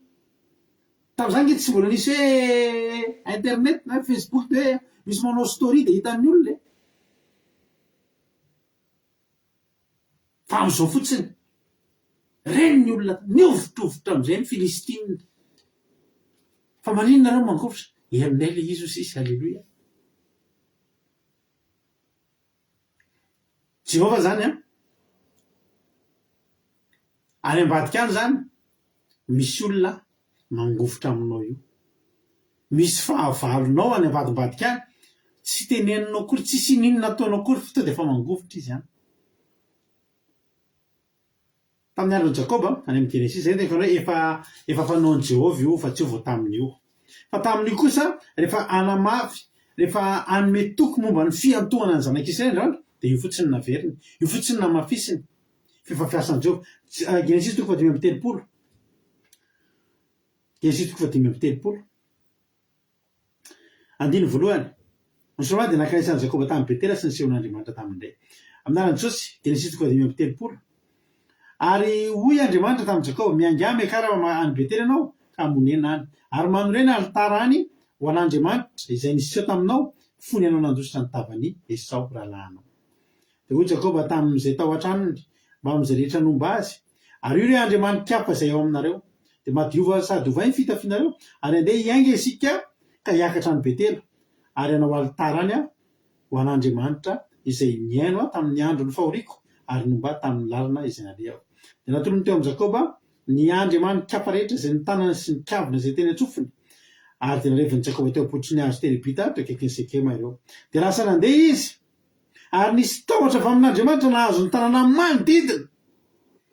tamin'izany nge tsy mbola nisy hoe internet na Facebook hoe misy manao story dia hitan'ny olona fa amin'izao fotsiny reny ny olona niovitrovotra amin'izay ny Filistina. Fa maninona nareo mangovotra? Aminay ilay izy sisy. Alleluia. Jehova zany any ambadika any zany misy olona mangovotra aminao io, misy fahavalonao any ambadimbadika any, tsy teneninao akory, tsy sininona ataonao akory fa tonga dia efa mangovotra izy any. Tamin'ny andron'i Jakoba any amin'ny Genesis zay hoe efa fanaon'i Jehova io fa tsy ho vao tamin'io. Fa tamin'io kosa rehefa anamafy, rehefa anome toky momba ny fiantohana ny zanak'Israely dia io fotsiny naveriny, io fotsiny namafisiny. fifafiasan'i Jehova. Genesis 3:5-telopolo. Genesis 3:5-telopolo. Andiny voalohany. Ny Soa dia nankanesan'i Jakoba tamin'ny Betela sy ny sehon'Andriamanitra tamindray. Amin'anarany Jesosy, Genesis 3:5-telopolo. Ary hoy Andriamanitra tamin'ny Jakoba, mianga miakarama any Betela ianao ka monena any, ary manorena alitara any ho an'Andriamanitra izay niseho taminao, fony ianao nandositra ny tavan'ny Esau rahalahinao. Dia hoy Jakoba tamin'izay tao an-tranony mba amin'izay rehetra nomba azy, ary io re Andriamanitra hafa izay ao aminareo, dia madiova sady hovainy fitafianareo, ary andeha hiainga isika ka hiakatra ny Betela, ary anao alitara any ho an'Andriamanitra izay niaino tamin'ny andro ny fahoriako, ary nomba tamin'ny lalina izay nalehako. Dia natolony teo amin'ny Jakoba ny Andriamanitra hafa rehetra izay ny tanana sy ny kavina izay teny antsofiny, ary dia nareviny Jakoba teo am-potry ny hazo teribita teo akaikin'ny Sekema ireo. Dia lasa nandeha izy, ary nisy tahotra avy amin'Andriamanitra nahazo ny tanàna manodidina,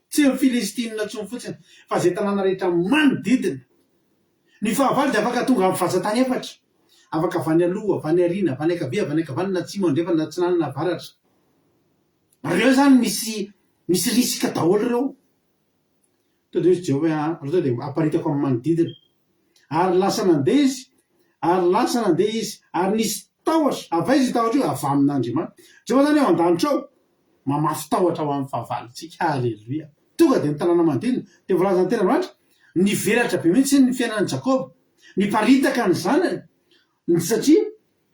tsy ny Filistina intsony fotsiny fa izay tanàna rehetra manodidina. Ny fahavalo dia afaka tonga amin'ny fahazatany efatra, afaka avany aloha, avany arina, avany ankavia, avany ankavanana, na atsimo andrefa na atsinana na avaratra. Reo zany misy risika daholo reo. To dia izy Jehova to dia aparitako amin'ny manodidina. Ary lasa nandeha izy, ary nisy tahotra, avaizy tahotra io avy amin'Andriamanitra. Jehova zany eo an-danitra ao mamafy tahotra ho amin'ny fahavalontsika. Haleloia. Tonga dia ny tanàna manodidina dia voalazany tena Andriamanitra, nivelatra be mihitsy ny fiainan'i Jakoba, niparitaka ny zanany, satria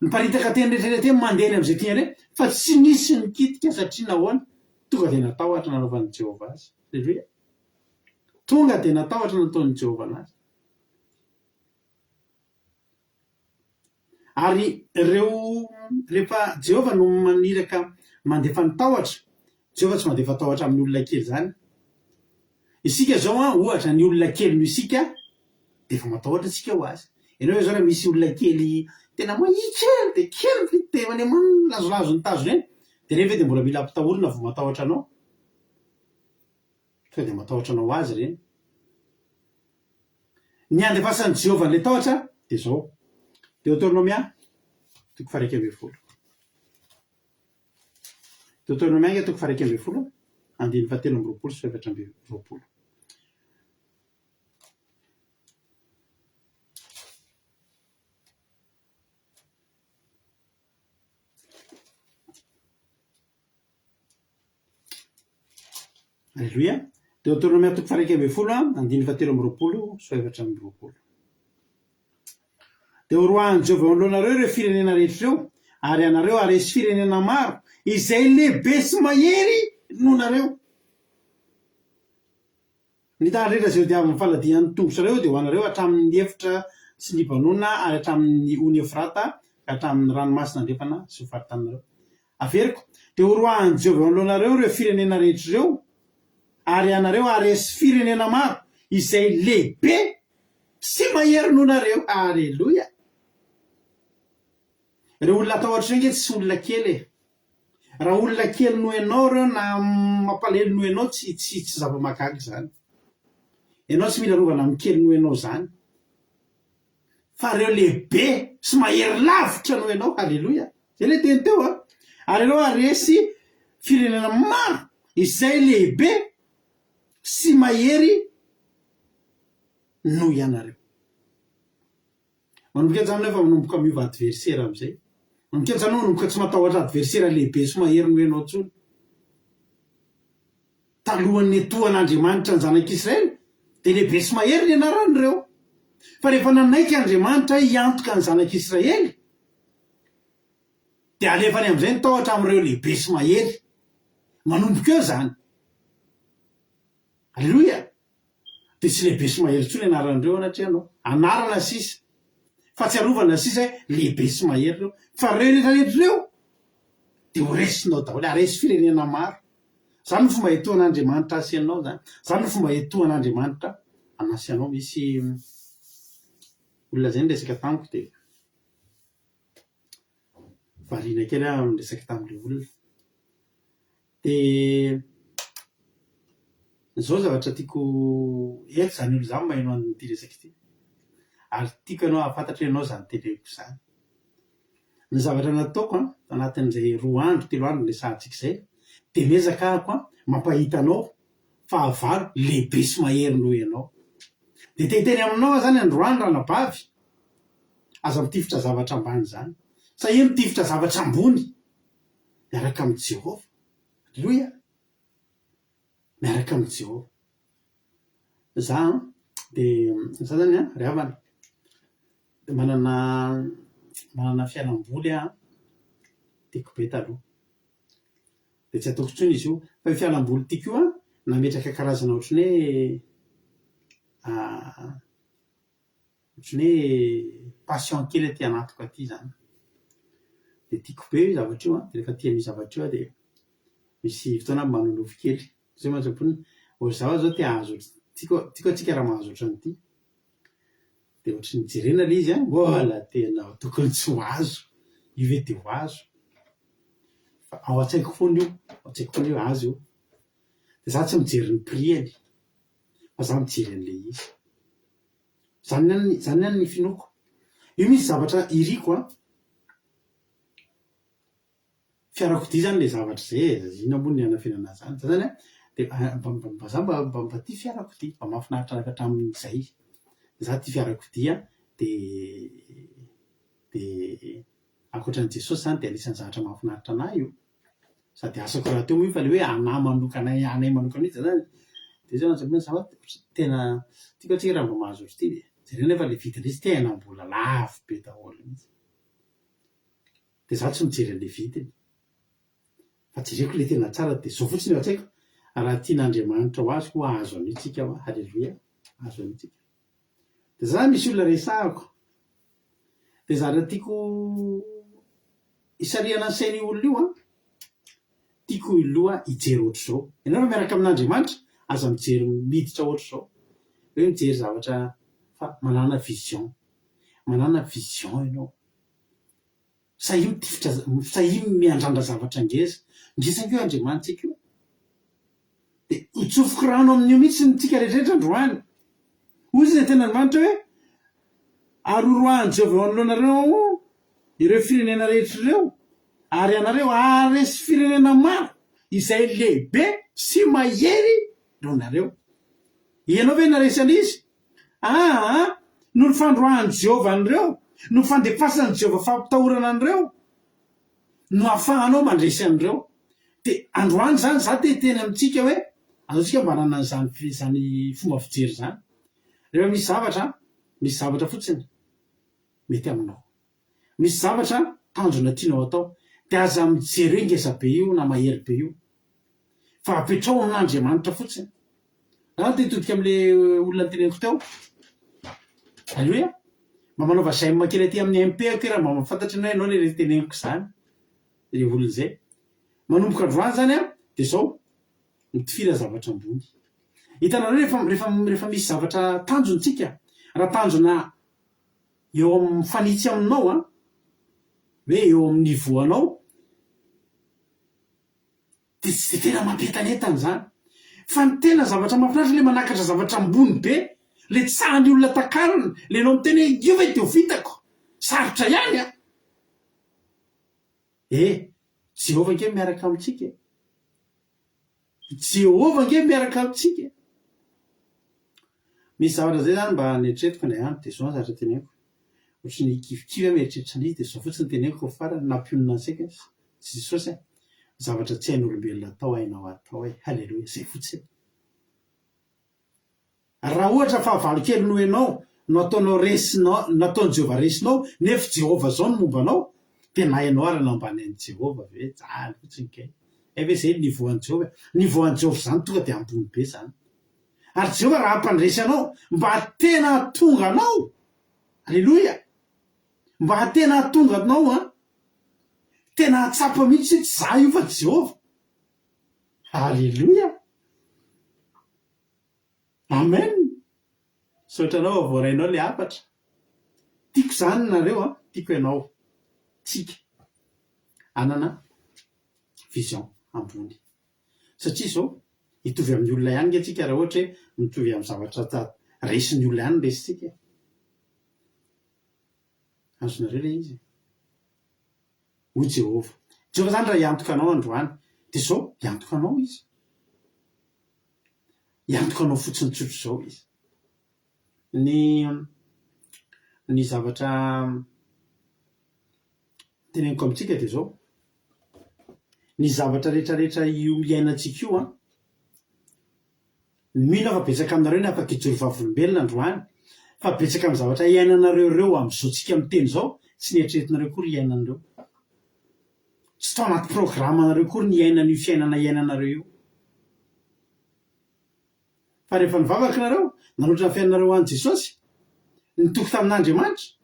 niparitaka teny rehetrarehetra mandeha ny amin'izay tiany re, fa tsy nisy nikitika satria nahoana, tonga dia natahotra nanaovan'i Jehova azy. Haleloia. Tonga dia natahotra nataon'i Jehova anazy. Ary ireo rehefa Jehova no maniraka mandefa ny tahotra, Jehova tsy mandefa tahotra amin'ny olona kely zany. Isika zao ohatra ny olona kely no isika dia efa matahotra isika ho azy. Ianao zao raha misy olona kely tena mahikely dia kely fitevany lazolazo ny tazony eny, dia rehefa dia mbola mila ampitahorina vao matahotra anao, fa dia matahotra anao azy ireny. Ny andefasan'i Jehova n'ilay tahotra dia zao. Deutéronomia 1:20. Deutéronomia 1:20, andiny 17 sy 18. Alleluia. Deutéronomia 1:20, andiny 17 sy 18. Dia horoahan'i Jehova eo anoloanareo ireo firenena rehetra ireo, ary anareo haresy firenena maro izay lehibe sy mahery noho nareo. Ny tany rehetra izay dia amin'ny faladian'ny tongotry dia ho anareo hatramin'ny efitra sy Libanona, ary hatramin'ny ony Efrata, hatramin'ny ranomasina andrefana sy ny faritaninareo. Averiko, dia horoahan'i Jehova eo anoloanareo ireo firenena rehetra ireo, ary anareo haresy firenena maro izay lehibe sy mahery noho nareo. Aleloia. Ireo olona tahotra ireo tsy olona kely e. Raha olona kely noho ianao ireo na mampalahelo noho ianao tsy zava-mahagaga zany. Ianao tsy mila rovana amin'ny kely noho ianao zany. Fa ireo lehibe sy mahery lavitra noho ianao. Aleloia. Zay ilay teny teo a. Ary ianao haresy firenena maro izay lehibe sy mahery noho ianareo. Manomboka zany fa manomboka miova adversera amin'izay. Manomboka zany manomboka tsy matahotra adversera lehibe sy mahery noho ianao intsony. Talohan'ny etoan'Andriamanitra ny zanak'Israely dia lehibe sy mahery ny anaran'ireo. Fa rehefa nanaiky Andriamanitra hiantoka ny zanak'Israely, dia alefany amin'izay ny tahotra amin'ireo lehibe sy mahery. Manomboka eo zany. Alleluia. Dia tsy lehibe sy mahery intsony anaran'ireo anatria anao. Anarana sisa. Fa tsy arovana sisa lehibe sy mahery ireo. Fa ireo rehetrarehetra ireo dia ho resinao daholo, haresy firenena maro. Zany no fomba etoan'Andriamanitra asy anao zany. Zany no fomba etoan'Andriamanitra anasy anao. Misy olona zay niresaka tamiko dia variana kely aho niresaka tamin'ilay olona. Dia izao zavatra tiako eto zany olo zany maheno an'ity resaka ity. Ary tiako ianao ahafantatra ianao zany teneniko zany. Ny zavatra nataoko anatin'izay 2 andro 3 andro niresahantsika izay, dia miezaka ahako mampahita anao fahavalo lehibe sy mahery noho ianao. De teteny aminao zany androany ranabavy aza mitifitra zavatra ambany zany sa i mitifitra zavatra ambony miaraka amin'ny Jehova. Alleloia, miaraka amin'ny Jehova. Za za zany ry havana de manana fialamboly tiako be taloha, de tsy ataoko intsony izy io fa io fialamboly tiako io nametraka karazana ohatrany hoe passion kely aty anatiko aty zany, de tiako be io zavatra io de rehefa tian'io zavatra io de misy fotoana manonofo kely zay mahatsapony zaho zao te ahazo tiako atsika raha mahazo ohatran'ity de ohatry ny jerena le izy mbola tena tokony tsy ho azo io ve de ho azo fa ao an-tsaiko foana io, ao an-tsaiko foana io azo io, de za tsy mijery ny prix-any fa za mijery an'le izy. Zany ihany ny finoko. Io misy zavatra iriko fiarakodia zany le zavatra zay ino ambony ny anafianana zany za zany de mba tia fiarakodia mba mahafinaritra anaka hatramin'izay za tia fiarakodia de ankoatran'i Jesosy zany de anisan'ny zavatra mahafinaritra anahy io sady asako raha teo moa io fa le hoe anay manokana mihitsy zany de zay mahatsapony za tena tiako atsika raha mba mahazo ohatry ity de jerena fa le vidiny izy tena mbola lafo be daholo mihitsy de za tsy mijery an'le vidiny fa jereko le tena tsara de zao fotsiny eo an-tsaiko raha tian'Andriamanitra ho azo ho azo anitsika halleluia, azo anitsika. De za misy olona resahako de za raha tiako isariana ny sainy olona io tiako iloha hijery ohatr' zao. Ianao raha miaraka amin'Andriamanitra aza mijery miditra ohatr' zao hoe mijery zavatra fa manana vision ianao sa io mitifitra sa io miandrandra zavatra ngeza ngesako io Andriamanitra io de hitsofoko rano amin'io mihitsy nitsika rehetrarehetra androany hoy izy tena Andriamanitra hoe aroroahan Jehova anoloanareo ireo firenena rehetra ireo ary anareo aresy firenena maro izay lehibe sy mahery no nareo. Ianao ve naresana izy? No ny fandroahan'i Jehova an'ireo, no fandefasan'i Jehova fampitahorana an'ireo no ahafahanao mandresy an'ireo. De androany zany za teny amintsika hoe azaotsika mba hanana zany fomba fijery zany. Rehefa misy zavatra fotsiny mety aminao, misy zavatra tanjona tianao atao de aza mijery hoe ngeza be io na mahery be io fa apetrao amin'Andriamanitra fotsiny. Raha tetodika am'le olona teneniko teo, alleluia, mba manaova zaima kely aty amin'ny MP ako raha mba mahafantatra anao ianao le teneniko zany le olona zay manomboka androany zany de zao mitifira zavatra ambony. Hitanareo rehefa misy zavatra tanjontsika raha tanjona eo amin'ny fanitsy aminao hoe eo amin'ny nivoanao de tsy tena mampientanentana zany fa ny tena zavatra mahafinaritra le manakatra zavatra ambony be le tsahany olona takarana le nao miteny hoe io ve de vitako sarotra ihany Jehova nge miaraka amintsika, Jehova nge miaraka amintsika. Misy zavatra zay zany mba neritreretiko indray andro de zao zavatra teneniko ohatry ny kivikivy mieritreritra an'izy de zao fotsiny teneniko farany nampionona antsika Jesosy zavatra tsy hain'olombelona atao hainao atao halleluia, zay fotsiny. Raha ohatra fahavalo kely noho ianao no ataonao resinao, nataon'i Jehova resinao nefa Jehova zao no mombanao de na ianao ary nambany an'i Jehova ve jaly fotsiny kay ve zay nivoan'i Jehova, nivoan'i Jehova zany tonga de ambony be zany. Ary Jehova raha hampandresy anao mba tena hatonga anao, halleluia, mba tena hatonga anao tena hatsapa mihitsy tsy za io fa Jehova, halleluia, amen. Soatranao voarainao le hafatra tiako zany nareo tiako ianao tsika anana vision ambony satria zao hitovy amin'ny olona ihany nge tsika raha ohatra hoe mitovy amin'ny zavatra resin'ny olona ihany resitsika azonareo le izy hoy Jehova zany raha hiantoka anao androany de zao hiantoka anao izy iantoko anao fotsiny tsotro zao izy. Ny zavatra teneniko amintsika dia zao, ny zavatra rehetrarehetra io iainantsika io mino fa betsaka aminareo ny afaka hijoro vavolombelona androany, fa betsaka amin'ny zavatra iainanareo reo amin'izao tsika miteny zao tsy nieritreretinareo kory iainanareo, tsy tao anaty programanareo kory ny iainan'io fiainana iainanareo io. Fa rehefa nivavaka nareo nanoatra ny fiainanareo an' Jesosy nitoko tamin'Andriamanitra,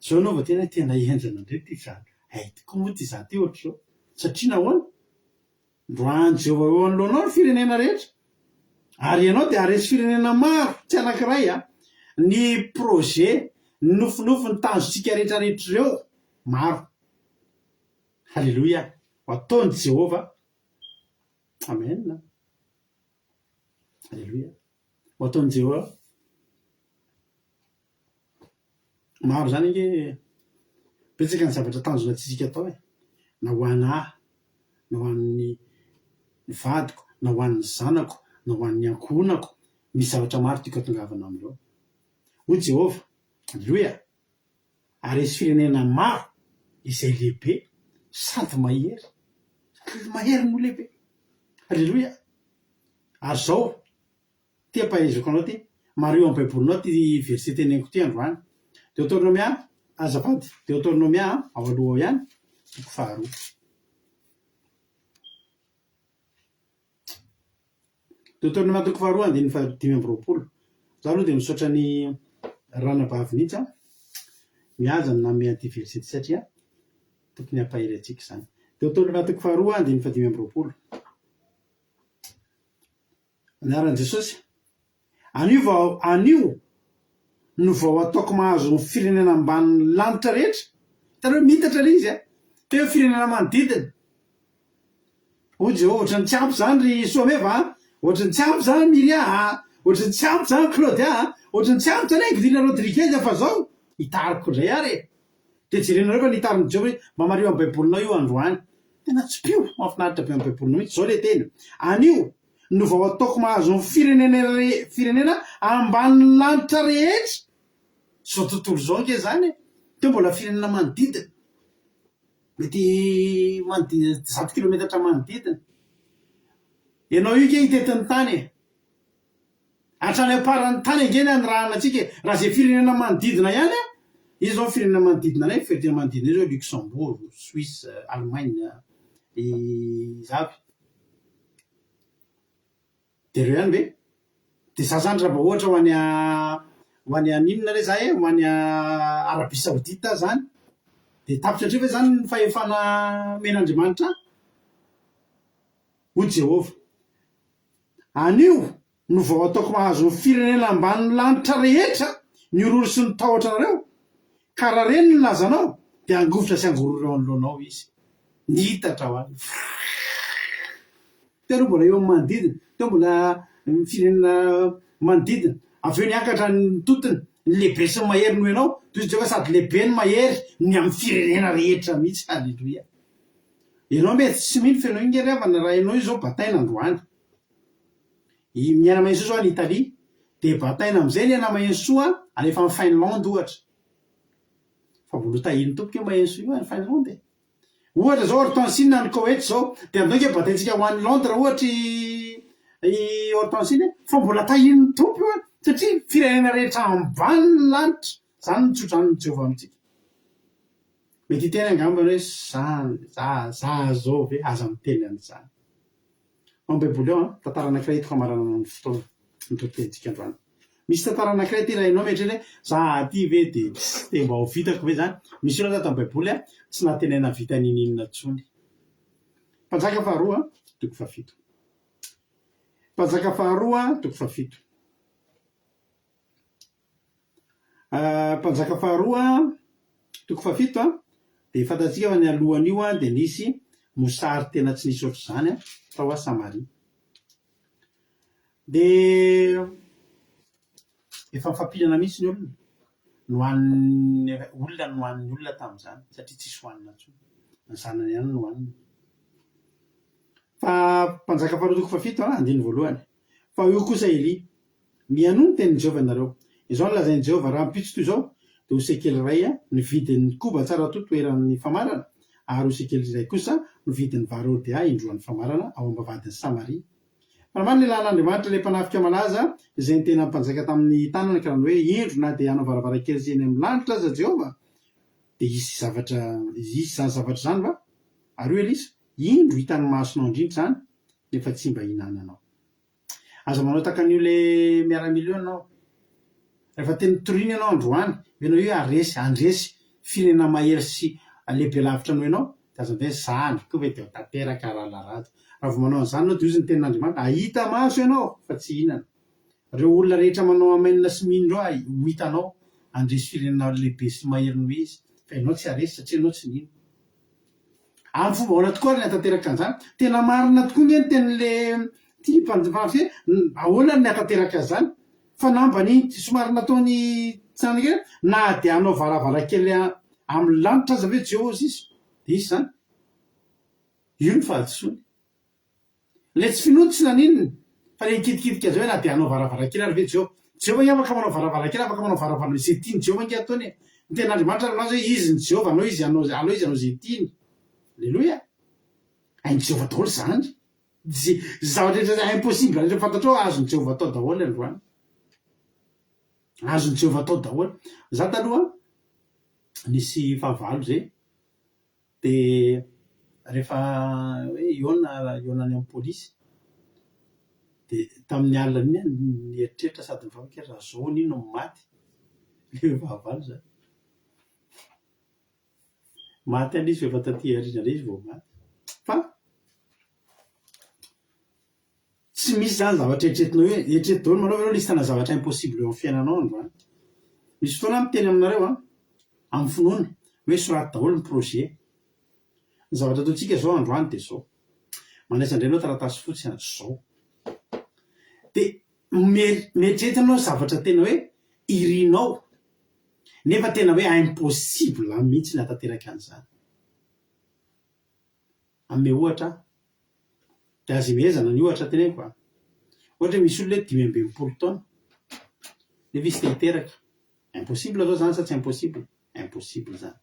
zao anao vao tena ienjana ndray ty zany, tokoa moa ty zany ty ohatr' zao, satria nahoana androany Jehovah eo anoloanao ny firenena rehetra, ary ianao dia haresy firenena maro tsy anankiray ny projet ny nofinofo ny tanjotsika rehetrarehetra ireo maro. Halleloia, ho ataony Jehovah. Amen. Halleloia, ho ataony Jehovah. Maro zany nge betsaka ny zavatra tanjona tsika atao na ho ana, na ho an'ny vadiko, na ho an'ny zanako, na ho an'ny ankonako, misy zavatra maro tiako atongavana amindreo. Ho Jehovah, halleloia, haresy firenena maro izay lehibe sady mahery no lehibe. Halleloia. Ary zao ty ampahaizako anao ty maro eo amin'ny baibolinao ty verset teneniko ty androany, Deutéronomia azafady, Deutéronomia ao aloha ihany, toko faharoa. Deutéronomia toko faharoa andininy fahadimy amby roapolo. Za aloha dia misaotra ny ranabavinitsa mihaja ny nanome an'ity verset satria tokony hampahery antsika izany. Deutéronomia toko faharoa andininy fahadimy amby roapolo. Anaran'i Jesosy, anio no vao ataoko mahazo ny firenena ambany lanitra rehetra. Hitanareo mitatra le izy teo firenena manodidina. Hoy Jehovah, ohatrany tsy ampy zany ry Soameva, ohatrany tsy ampy zany Miria, ohatrany tsy ampy zany Claudia, ohatrany tsy ampy zany Evelina Rodriguez fa zao hitariko indray ary. Dia jerenareo fa nitarin'ny Jehovah mba mareo amin'ny baibolinao io androany. Tena tsy pio, mahafinaritra be amin'ny baibolinao mihitsy. Zao le teny, anio no vao ataoko mahazo ny firenena ambany lanitra rehetra. Zao tontolo zao nke zany teo mbola firenena manodidina, mety manodidina 100 kilometatra manodidina. Ianao io ke hitetin'ny tany hatrany aparan'ny tany angeny anyrahana antsika raha zay firenena manodidina ihany izy zao firenena manodidina anay, firenena manodidina zao Luxembourg, Suisse, Allemagne, zavy de reo ihany ve. De za zany raha vao ohatra ho any aninona re zay ho any Arabie Saoudite zany, de tapitra andreo ve zany ny fahefana men'Andriamanitra. Ho Jehovah, anio no vao ataoko mahazo ny firenena ambany lanitra rehetra ny ororo sy ny tahotra nareo, ka raha reny ny lazanao dia angovotra sy angororo eo anoloanao izy. Ny hitatra ho any teo mbola eo amin'ny manodidina, teo mbola firenena manodidina, avy eo niakatra ny totony ny lehibe sy ny mahery noho ianao, toy izy Jehovah sady lehibe ny mahery ny amin'ny firenena rehetra mihitsy. Halleloia. Ianao mety tsy mino fenao iny ry avana raha ianao io zao bataina androany. Miaina mahitsy zao any Italie, dia bataina amin'izay ny ana mahitsy soa alefa amin'ny Finlande ohatra. Fa mbola tahiny tompoka io mahitsy soa io any Finlande. Ohatra zao Hortensine any Koweït zao, dia amin'izao ke bataintsika ho any Londres ohatra Hortensine, fa mbola tahiny tompo io satria firenena rehetra ambany lanitra. Zany nitsodrany Jehovah amintsika. Mety hiteny angamba hoe za zao ve aza miteny an'izany. Ao baiboly ao tantara anankiray hitako hamarana ny fotoana nitotentsika androany. Misy tantara anankiray ty raha ianao metrany za ty ve de tsy te mba ho vitako ve zany. Misy olona tato amin'ny baiboly tsy nahatenena vita ninina tsony. Mpanjaka faharoa toko fahafito. Mpanjaka faharoa toko fahafito. Mpanjaka faharoa toko fahafito dia fantatsika fa ny alohan'io dia nisy mosary tena tsy nisy ohatr'izany tao a Samaria. Dia efa mifampilana mihitsy ny olona nohan'ny olona tamin'izany satria tsisy hohanina intsony, ny zanany ihany no hohanina. Fa mpanjaka faharoa toko fahafito andiny voalohany, fa io kosa Eli mianono tenin'i Jehova ianareo izao nolazain'i Jehova raha mipitso toy izao dia ho sekely ray ny vidin'ny koba tsara to toeran'ny famarana ary ho sekely iray kosa no vidin'ny vary odea indroan'ny famarana ao ambavadin'ny Samaria. Faramana ny lalan'Andriamanitra ilay mpanafika malaza izay ny tena mpanjaka tamin'ny tanana ka hoe indro na dia hanao varavarankely izay eny amin'ny lanitra aza Jehova dia isy zany zavatra zany va ary io Elisa indro hitan'ny masonao indrindra zany nefa tsy mba hinananao. Aza manao takan'io le miaramila io ianao rehefa teny torina ianao androany ianao io andresy firenena mahery sy lehibe lavitra anao ianao dia aza hoe zany koa hoe dia tanteraka rahalarado raha vao manao an'izany anao dia izy ny tenin'Andriamanitra ahita maso ianao fa tsy hinana. Reo olona rehetra manao amainina sy mino reo ho hitanao andresy firenena lehibe sy mahery noho izy fa ianao tsy aresy satria ianao tsy nino. Amin'ny fomba ahoana tokoa ary ny hatanteraka an'izany tena marina tokoa ny tenin'le tiampanjaka ahoana ny hatanteraka an'izany fa nambany somary nataony tsana kely na dia hanao varavarankely amin'ny lanitra aza ve Jehova izy dia izy zany io ny fahadisoany le tsy finoana tsy naninony fa le kidikitika zao hoe na dia hanao varavarankely ary ve Jehova nge afaka manao varavarankely afaka manao varavarankely izay tiany Jehova nge ataony ny ten'Andriamanitra anazy hoe izy ny Jehova anao izy anao izay tiany. Alleloia hain'ny Jehova daholo zany zavatra rehetra impossible rehetra fantatrao azony Jehova atao daholo androany azony Jehova atao daholo. Za taloha nisy fahavalo zay dia rehefa hoe iona any amin'ny polisy dia tamin'ny alina iny ny eritreritra sady mivavaka raha zao nino no maty le fahavalo zany maty any izy efa taty arina ilay izy vao maty fa tsy misy zany zavatra eritreretinao hoe eritrereto daholo manao ianao lisy tana zavatra impossible eo amin'ny fiainanao androany. Misy fotoana miteny aminareo amin'ny finoana hoe soraty daholo ny projet ny zavatra ataontsika zao androany dia zao manaiza indray anao taratasy fotsy zao dia mieritreritanao zavatra tena hoe irinao nefa tena hoe impossible mihitsy ny hatanteraka an'izany. Ame ohatra dia azy mihezana ny ohatra teneko ohatra misy olona hoe 5 taona nefa izy te hiteraka impossible zao zany sa tsy impossible zany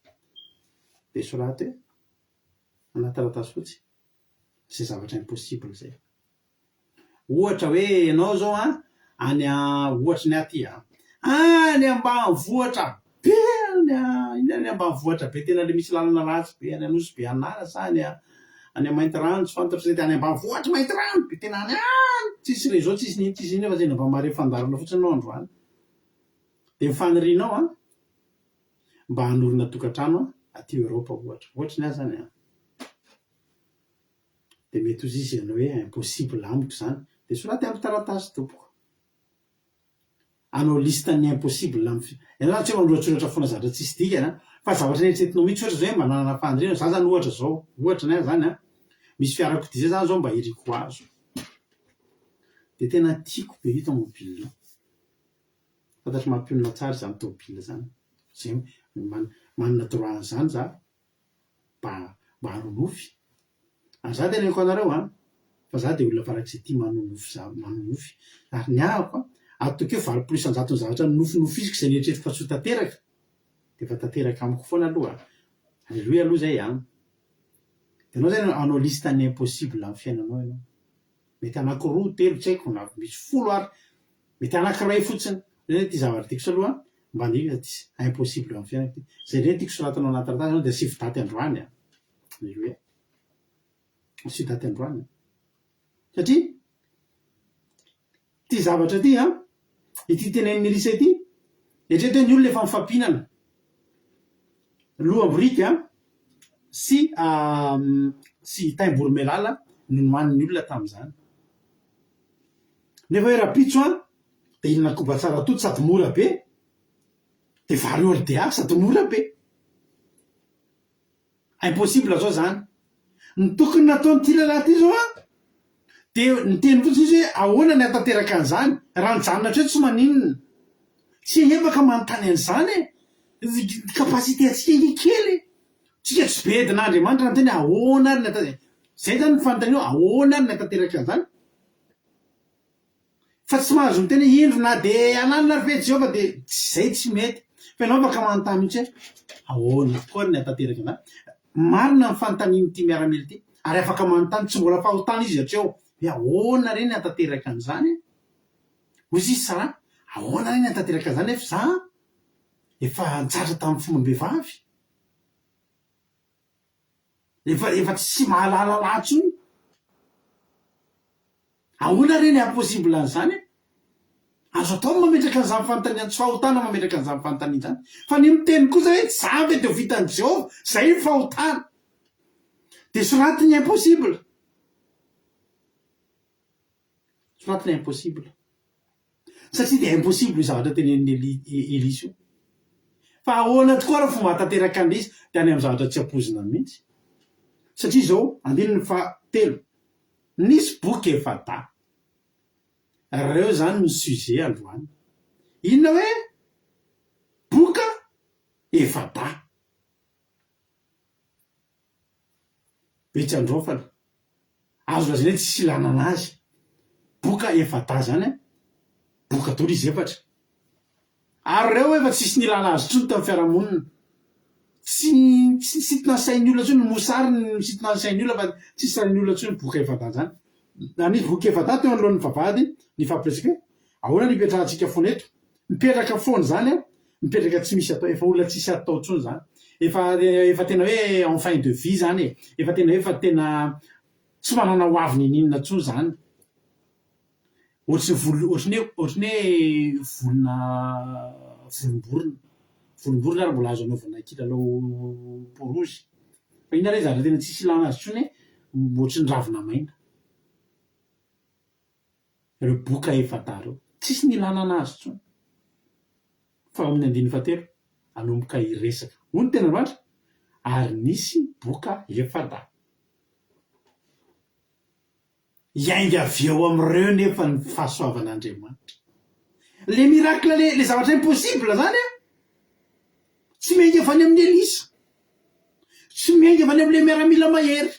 dia soraty hoe anaty taratasy fotsy zay zavatra impossible zay. Ohatra hoe ianao zao any ohatra ny aty any ambanivohitra be any ambanivohitra be tena le misy lalana ratsy be any Anosy be Anara sa any Mainty Rano tsy fantatro zay any ambanivohitra Mainty Rano be tena any tsisy réseau tsisy nino tsisy iny fa zay mba mare fandarana fotsiny anao androany dia mifanirinao mba hanorina tokantrano aty Eoropa ohatra ny azy zany dia mety ozy izy ianao hoe impossible amiko zany dia soraty amin'ny taratasy tompoko anao listany impossible ianao tsy hoe mandroatsoratra foana zavatra tsisy dikana fa zavatra neritreretinao mihitsy ohatra zao hoe mba nanana faniriana za zany ohatra zao ohatra ny azy zany misy fiarakodia zay zany zao mba hiriko azo dia tena tiako be io tomobile fantatry mampionona tsara zany tomobile zany zay manana droit an'izany za mba hanonofy ary za teneniko anareo fa za dia olona farak'izay tia manonofy ary ny ahako atokeo 20% ny zavatra nofinofisiko izay nieritreretiko fa tsy ho tanteraka dia efa tanteraka amiko foana aloha alleloia aloha zay dia anao zay anao listany impossible amin'ny fiainanao ianao mety anankiroa telo tsy haiko na misy 10 ary mety anankiray fotsiny zay ty zavatra tiako saloha mba nina impossible amin'ny fiainako zay ndray tiako soratanao anaty taratasy anao dia sy vidaty androany alleloia sy vidaty androany satria ty zavatra ty ity tenenin'ny Elisa ity eritrereto hoe ny olona efa mifampinana lohamborika sy taimbormelala no nohaniny olona tamin'izany nefa hoe rapitso dia inona koba tsara toto sady mora be dia vary ordea sady mora be impossible zao zany ny tokony nataony ty lehilahy ty zao dia niteny fotsiny izy hoe ahoana ny hatanteraka an'izany raha nijanona hatreto tsy maninona tsy efaka manontany an'izany kapasité atsika kely tsika tsy be edin'Andriamanitra nanteny ahoana ary zay zany ny fanontaniao ahoana ary ny hatanteraka an'izany fa tsy mahazo miteny indro na de ananona ry fety Jehova de zay tsy mety fa ianao afaka manontany mihitsy hoe ahoana koa ny atanteraka na marina ny fanontaniany ty miaramila ty ary afaka manontany tsy mbola fahotana izy hatreo hoe ahoana reny atanteraka an'izany ozy izy sara ahoana reny atanteraka an'izany efa za efa nitsatra tamin'ny fombam-behivavy efa tsy mahalala latsony ahoana reny impossible an'izany azo atao mametraka an'izany fanontaniana tsy fahotana mametraka an'izany fanontaniana zany fa ny miteny kosa hoe zavy de vitan'i Jehova zay ny fahotana de soratiny impossible soratiny impossible satria de impossible io zavatra tenen'ny Elisy io fa ahoana tokoa raha fomba hatanteraka an'izy de any amin'ny zavatra tsy ampozina mihitsy satria zao andininy fahatelo nisy boky Efata reo zany ny sujet androany inona hoe boka Efata betsy androfana azo lazany hoe tsisy ilana anazy boka Efata zany boka tolo izy efatra ary reo efa tsisy nilana azy tsony tamin'ny fiarahamonina tsy sitina sain'ny olona tsony mosary ny sitina sain'ny olona fa tsy sain'ny olona tsony boka Efata zany anisy boka Efata teo anolohan'ny vavahady ny fampiresaka hoe ahoana nipetrahantsika foana eto mipetraka foana zany mipetraka tsy misy atao efa olona tsisy atao tsony zany efa tena hoe en fin de vie zany efa tena hoe fa tena tsy manana ho avy ninina tsony zany ohatriny hoe volona volomborona ary mbola azo anaovana kilalao porozy fa ina re zavatra tena tsisy ilana azy tsony ohatry ny ravina maina reo boka Efata reo tsisy nilana anazy tsony fa amin'ny andiny fahatelo anomboka iresaka hoy ny tena loatra ary nisy boka Efata iainga avy eo am'ireo nefa ny fahasoavan'Andriamanitra le miracle le zavatra impossible zany tsy miainga avy any amin'ny Elisa tsy miainga avy any am'le miaramila mahery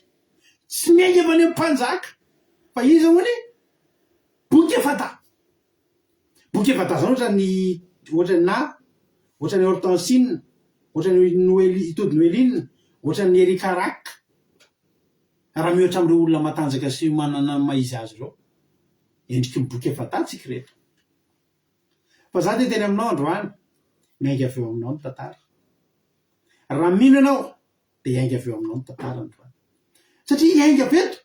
tsy miainga avy any amin'ny mpanjaka fa izy hoany boky Efata zany ohatra ny Hortensine ohatra ny Tody Noeline ohatra ny Erikarak raha mihoatra am'ireo olona matanjaka sy manana maizy azy reo endriky ny boky Efata tsika reto fa za de teny aminao androany miainga avy eo aminao ny tantara raha mino ianao de iainga avy eo aminao ny tantara androany satria iainga avy eto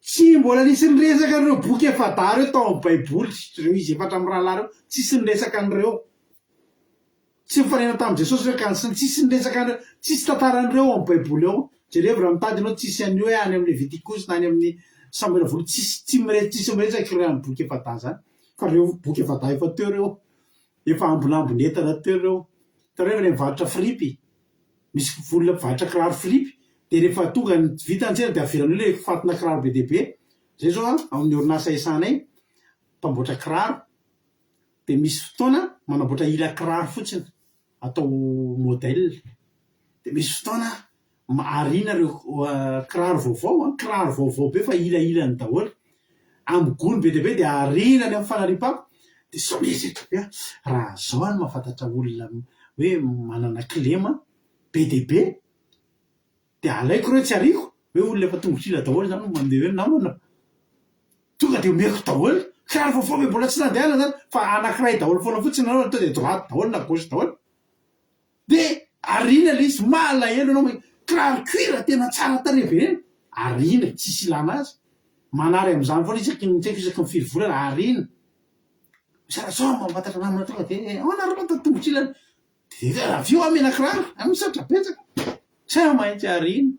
tsy mbola nisy nyresaka an'ireo boky Efata reo tao amin'ny baiboly reo izy efatra amin'ny rahalahy reo tsisy nyresaka an'ireo tsy mifanena tamin'i Jesosy reo ka tsisy nyresaka an'ireo tsisy tantaran'ireo amin'ny baiboly ao jereo raha mitady anao tsisy an'io hoe any amin'ny Levitikosy na any amin'ny Samuel voly tsisy miresaka reo amin'ny boky Efata zany fa reo boky Efata efa teo reo efa ambonambony entana teo reo tareo efa mivarotra fripy misy volona mpivarotra kiraro fripy de rehefa tonga ny vita ntsena de averany le fatina kiraro be deaibe zay zao amin'ny orinasa isanay mpamboatra kiraro de misy fotoana manamboatra ila kiraro fotsiny atao modèle de misy fotoana arina reo kiraro vaovao be fa ilailany daholo amin'ny gony be deaibe de arina ny amin'ny fanariam-pako de somezy raha zao any mahafantatra olona hoe manana kilema be deaibe de alaiko reo tsy ariko hoe olona efa tongotr'ila daholo zany mandeha hoe namana tonga de omeko daholo kiraro vaovao be mbola tsy nandehanana zany fa anankiray daholo foana fotsiny anao to de droite daholo na gauche daholo de arina le izy malahelo anao kiraro cuir tena tsara tarehy be reny arina tsisy ilana azy manary am'izany foana isaky ny firy volana arina misara sao mampatatra namana tonga de anareo tongotr'ilany de avy eo amena kiraro amisaotra betsaka tsy maintsy arina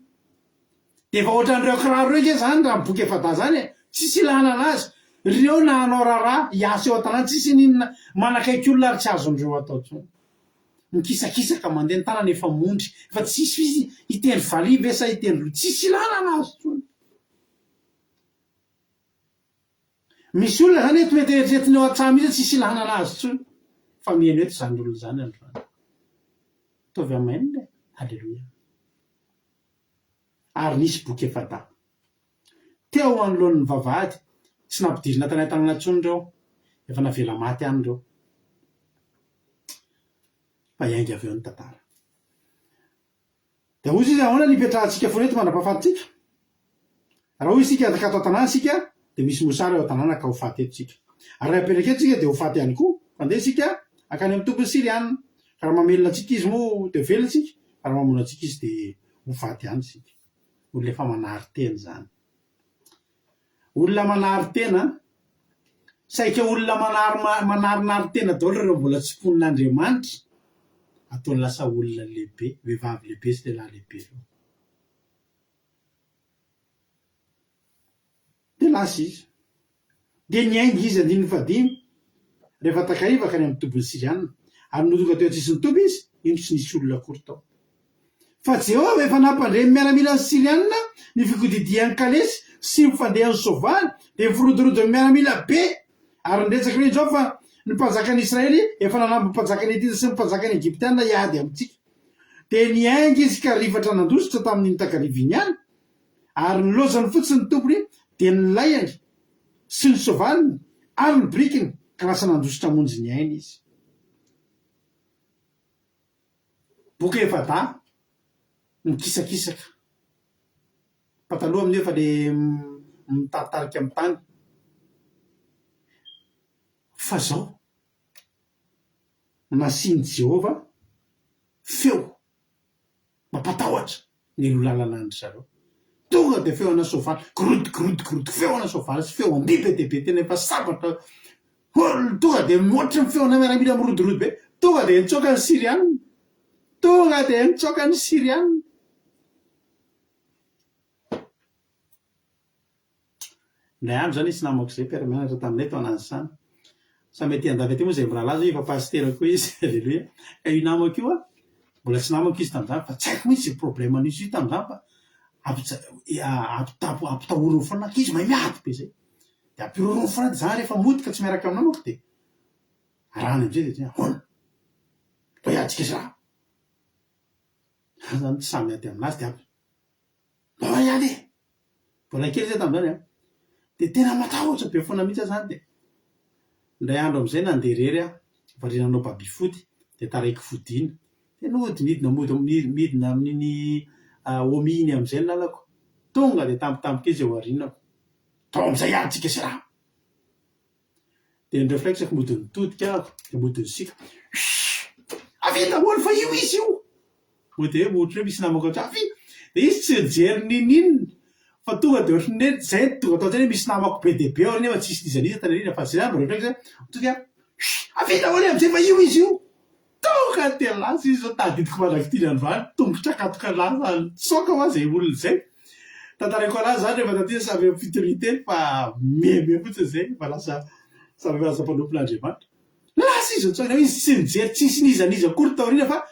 de efa ohatran'ireo kiraro reo ke zany raha boky Efata zany tsisy ilana anazy reo na hanao raharaha hiasa eo an-tanàna tsisy ninona manakaiky olona ary tsy azondreo atao tsony mikisakisaka mandeha ny tanana efa mondry fa tsisy hitendry valia ve sa hitendry tsisy ilana anazy tsony misy olona zany eto mety eritreretiny eo an-tsamy izy tsisy ilana anazy tsony fa mihaino eto zany olona zany androany tovy amainina halleloia ary nisy boky Efata teo anoloan'ny vavahady tsy nampidirina tany tanàna ntsony reo efa navela maty any reo fa iainga avy eo ny tantara de ozy izy ahoana nipetrahantsika foana eto mandrapahafatitsika raha hoy isika atao tanàna sika de misy mosary eo tanàna ka ho faty etotsika ary raha apetraka etsika de ho faty ihany koa fandeha sika akany amin'ny tompony Siriana ka raha mamelona atsika izy moa de velona tsika raha mamona atsika izy de ho faty ihany sika olona efa manary tena zany olona manary tena saika olona manarinary tena daholo reo mbola tsy mponin'Andriamanitra atao lasa olona lehibe vehivavy lehibe sy lehilahy lehibe reo de lasa izy de niainga izy andiny fadimy rehefa takariva ka ny amin'ny tompony Siriana ary notonga teo antsisy ny tompo izy ino tsy nisy olona akory tao fa Jehova efa nampandremy miaramila ny Siriana ny fikodidian'ny kalesy sy mifandehan'ny soavaly de mifirodorodo ny miaramila be ary ndretsaky hoe zao fa ny mpanjakan'ny Israely efa nanamby mpanjakan'ny Etiopa sy ny mpanjakan'ny Egyptiana iady amintsika de niainga izy ka rivatra nandositra tamin'ny takariviny ihany ary nilozany fotsiny ny tompony de ny layany sy ny soavaliny ary ny brikiny ka lasa nandositra monjy ny aina izy boka efa da mikisakisaka pataloha amin'io efa le mitaritarika amin'ny tany fa zao nasiany Jehova feo mampatahotra ny lalana andry zareo tonga de feo ana soavaly grodgrodgrod feo ana soavaly sy feo andihy be dehibe tena efa sabatra tonga de moatra ny feo ana miaramila mirodorody be tonga de nitsoaka ny Siriana tonga de nitsoaka ny Siriana ndray andro zany isy namako zay mpiara-mianatra taminay tao anazy sa mety andavy aty moa zay mbola laza efa pastera koa izy alleloia ka io namako io mbola tsy namako izy tam'izany fa tsy haiko mihitsy zay problème nisy io tam'izany fa ampitahorony foana izy mahay miady be zay de ampirorony foana de zany rehefa mody ka tsy miaraka amin'ny namako de arahany amizay de hoana to iatsika izy raha zany tsy samy ady aminazy de aby mba iady mbola kely zay tam'izany de tena matahotra be foana mihitsy zany de ndray andro amizay nandeha rery variananao babifody de taraiky fodina de nody midina amin'iny ominy amizay ny lalako tonga de tampotampoka izy eo arinako tao amizay adytsika sy raha de ndreo flaikisako mody nitodika ako de mody nisika avita moly fa io izy io mo de motra hoe misy namako atsa avita de izy tsy jery ninina fa tonga de ohatrany zay tonga atao zany hoe misy namako be dehibe ao nefa tsisy nizaniza tanarina fa zay zany reflexe tonga avita moly amizay fa io izy io tonga de lasa izy zao tadidiko mandrakitina androany tongotra katoka lasa soka hoa zay olona zay tantaraiko anazy zany rehefa taty samy amin'ny fitorité fa meme fotsiny zay fa lasa samy lasa mpanompon'Andriamanitra lasa izy tsoina izy tsy nijery tsisy nizaniza akory taorina fa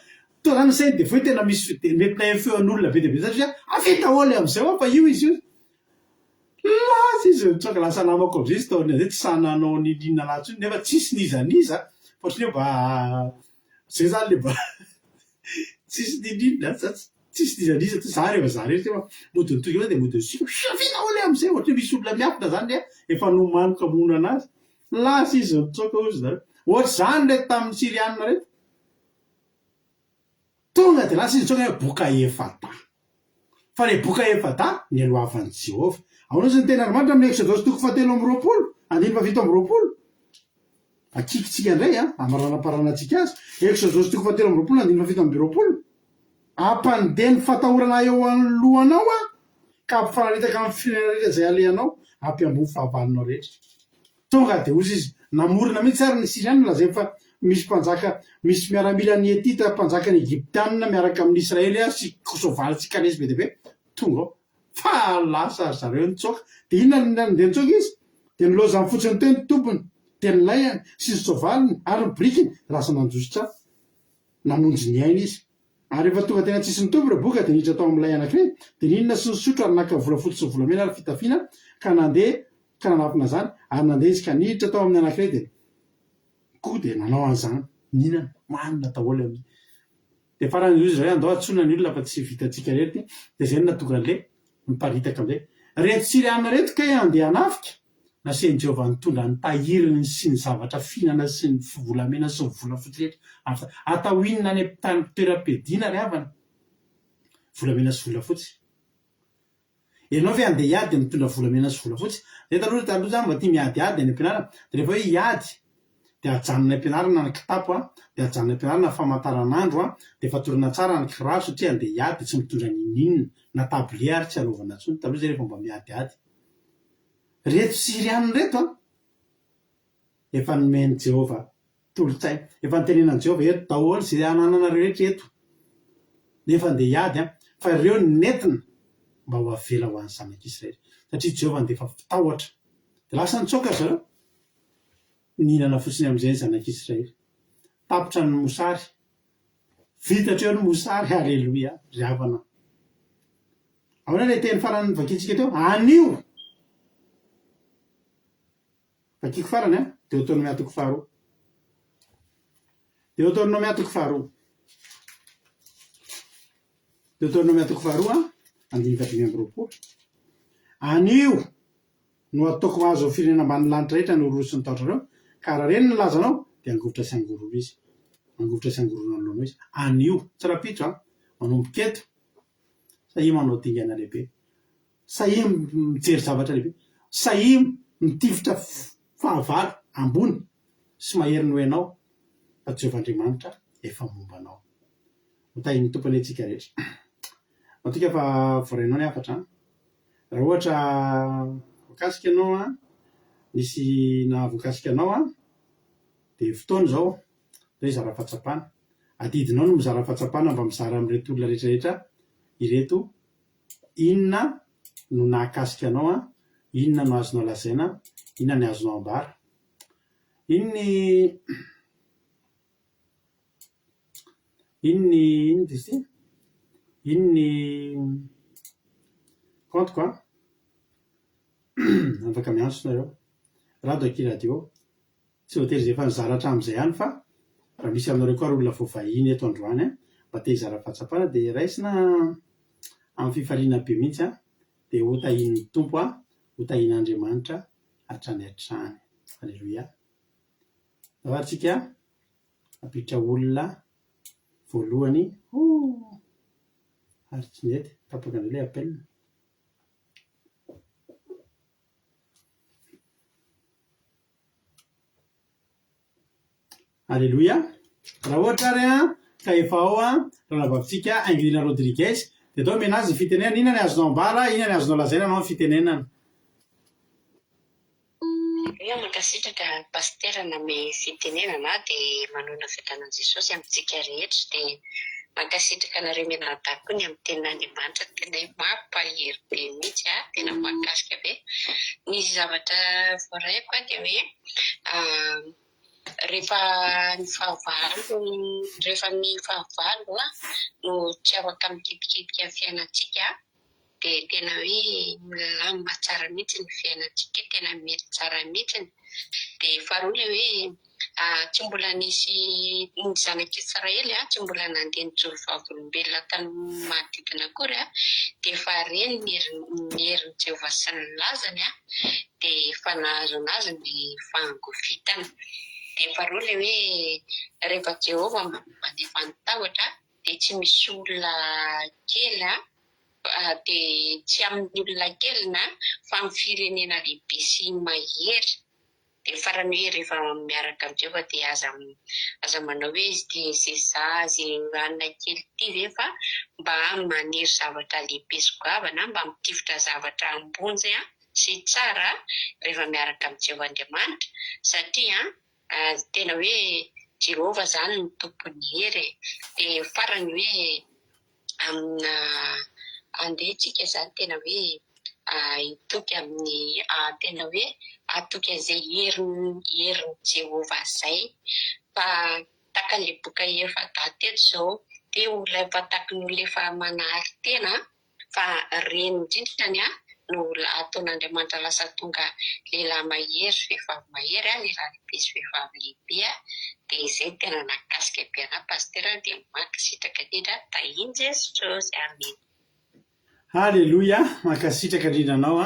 to zany sainy de foi tena misy mety na feon'olona be dehibe satria avita moly amizay hoa fa io izy io lasa izy mitsoka lasa namako amizay izy taorina zay tsy sananao ninina latsy nefa tsisy nizaniza fa ohatrany hoe mba zay zany le mba tsisy ninina tsisy nizaniza ty za rehefa za rehetra fa mody nitoky eo de mody nisika avita moly amizay ohatry misy olona miafina zany efa nomanoka mona anazy lasa izy mitsoka ozy zany ohatry zany reto tamin'ny Siriana reto tonga de lasa izy mitsoka hoe boka efata fa le boka efata ny aloavan'i Jehova ahoana izy ny tena Andriamanitra amin'ny Exodosy toko 7:20 andiny 7:20 akikitsika indray amaranam-paranatsika azy Exodosy toko 7:20 andiny 7:20 ampandeny fatahorana eo anohanao ka ampifanaritaka amin'ny firenena rehetra zay alehanao ampiambony fahavalonao rehetra tonga de ozy izy namorona mihitsy ary ny Siriana lazay fa misy mpanjaka misy miaramila ny Etita mpanjaka ny Egyptiana miaraka amin'ny Israely sy soavaly sy kalesy be dehibe tonga fa lasa zareo nitsoka de inona nandeha nitsoka izy de nilozany fotsiny teo ny tompony de ny layany sy ny soavaliny ary ny brikiny lasa nandositra namonjy ny aina izy ary rehefa tonga tena tsisy ny tompo re boka de niditra tao amin'ny lay anankiray de ninona sy ny sotro ary naka volafotsy sy volamena ary fitafiana ka nandeha ka nanapina zany ary nandeha izy ka niditra tao amin'ny anankiray de koa de nanao an'izany ninana manina taholy amin'ny de farany izy zay andao atsona ny olona fa tsy vitantsika rety de zay natonga an'le miparitaka amizay reto Siriana reto ka andeha anafika naseny Jehovah nitondra ny tahiriny sy ny zavatra fihinana sy ny volamena sy ny volafotsy rehetra atao inona any toeram-piadiana ry havana volamena sy volafotsy. Ianao fe andeha hiady mitondra volamena sy volafotsy. Zay taloha zany mba tia miadiady any am-pianarana, de rehefa hoe hiady de ajanona am-pianarana ny kitapo de ajanona am-pianarana ny famantaranandro de fatorana tsara ny kiraro satria andeha hiady tsy mitondra ninina na tablier ary tsy alovana tsony taloha zay rehefa mba miadiady. Reto sy rianiny reto efa nomeny Jehovah tolotsay, efa nitenenan'i Jehovah eto daholo zay anananareo rehetra eto nefa andeha hiady fa ireo nentina mba ho avela ho an'ny zanak'Israely satria Jehovah ndefa fitahotra de lasa nitsoka zareo nihinana fotsiny amin'izay ny zanak'Israely tapotra ny mosary vitatreo ny mosary. Alleloia, ry havana. Ahoana le teny farany vakitsika teo anio vakiko farany Deutéronome atoko faharoa. Deutéronome atoko faharoa. Deutéronome atoko faharoa andimy fahatelo amby roapolo. Anio no ataoko mahazo firenena ambany lanitra rehetra no roso ny tahotrareo ka raha reny ny lazanao de angovotra sy angororo izy. Angovotra sy angororo anoloanao izy. Anio tsara pitso manomboketo sahia manao dingana lehibe, sahia mijery zavatra lehibe, sahia mitifitra fahavalo ambony sy mahery ny hoenao fa Jehovah Andriamanitra efa mombanao. Hotahiny tompony antsika rehetra. Matika fa voarainao ny hafatra raha ohatra voakasika anao nisy na voakasika anao de fotoana zao hoe zara fahatsapana adidinao no mizara fahatsapana mba mizara amin'reto olona rehetrarehetra ireto inona no nahakasika anao inona no azonao lazaina, inona ny azonao ambara, inony compte quoi afaka miantso nareo rado aky radio tsy voatery zay efa nizaratra am'izay ihany fa raha misy aminareo koa olona voavahiny eto androany mba te hizara fahatsapana de raisina amin'ny fifaliana be mihitsy de hotahin'ny tompo hotahin'Andriamanitra hatrany hatrany. Alleluia. Atsika apitra olona voalohany ary tsy nety tapaka an'ilay appel. Alleluia. Raha ohatra ary ka efa ao raha navavitsika Angelina Rodriguez de atao menazy fitenenana inona ny azonao ambara, inona ny azonao lazaina anao fitenenana. Io mankasitraka pasitera name fitenenana de manona fetanan'i Jesosy amintsika rehetra de mankasitraka nareo menadako ny amin'ny tenin'Andriamanitra tena mampahery be mihitsy tena mahakasika be. Nisy zavatra voaraiko de hoe rehefa ny fahavalo no tsy afaka mikitikika fiainantsika de tena hoe milamina tsara mihitsy ny fiainantsika, tena mety tsara mihitsy de faharoa le hoe tsy mbola nisy ny zanak'Israely tsy mbola nandeha nijoro vavolombelona tany manodidina akory de efa reny ny herin'i Jehovah sy ny lazany de efa nahazo anazy ny fahangovitana. De faharoa le hoe rehefa Jehovah mandefa ny tahotra de tsy misy olona kely de tsy amin'ny olona kely fa amin'ny firenena lehibe sy mahery. De farany hoe rehefa miaraka amin'ny Jehovah de aza manao hoe de zay anona kely ty ve fa mba maniry zavatra lehibe sy goavana mba mitifitra zavatra ambony zay sy tsara rehefa miaraka amin'ny Jehovah Andriamanitra satria tena hoe Jehovah zany ny tompony hery. De farany hoe amina andehitsika zany tena hoe itoky amin'ny tena hoe atoky an'izay herin'ny Jehovah zay fa takale boka efa dateto zao de olona efa takon'olona efa manahary tena fa reny indrindrany no ataon'Andriamanitra lasa tonga lehilahy mahery sy vehivavy mahery lehilahy lehibe sy vehivavy lehibe de izay tena nakasika be ana pasitera de mankasitraka indrindra tahiny Jesosy. Amen. Alleluia. Mankasitraka indrindra anao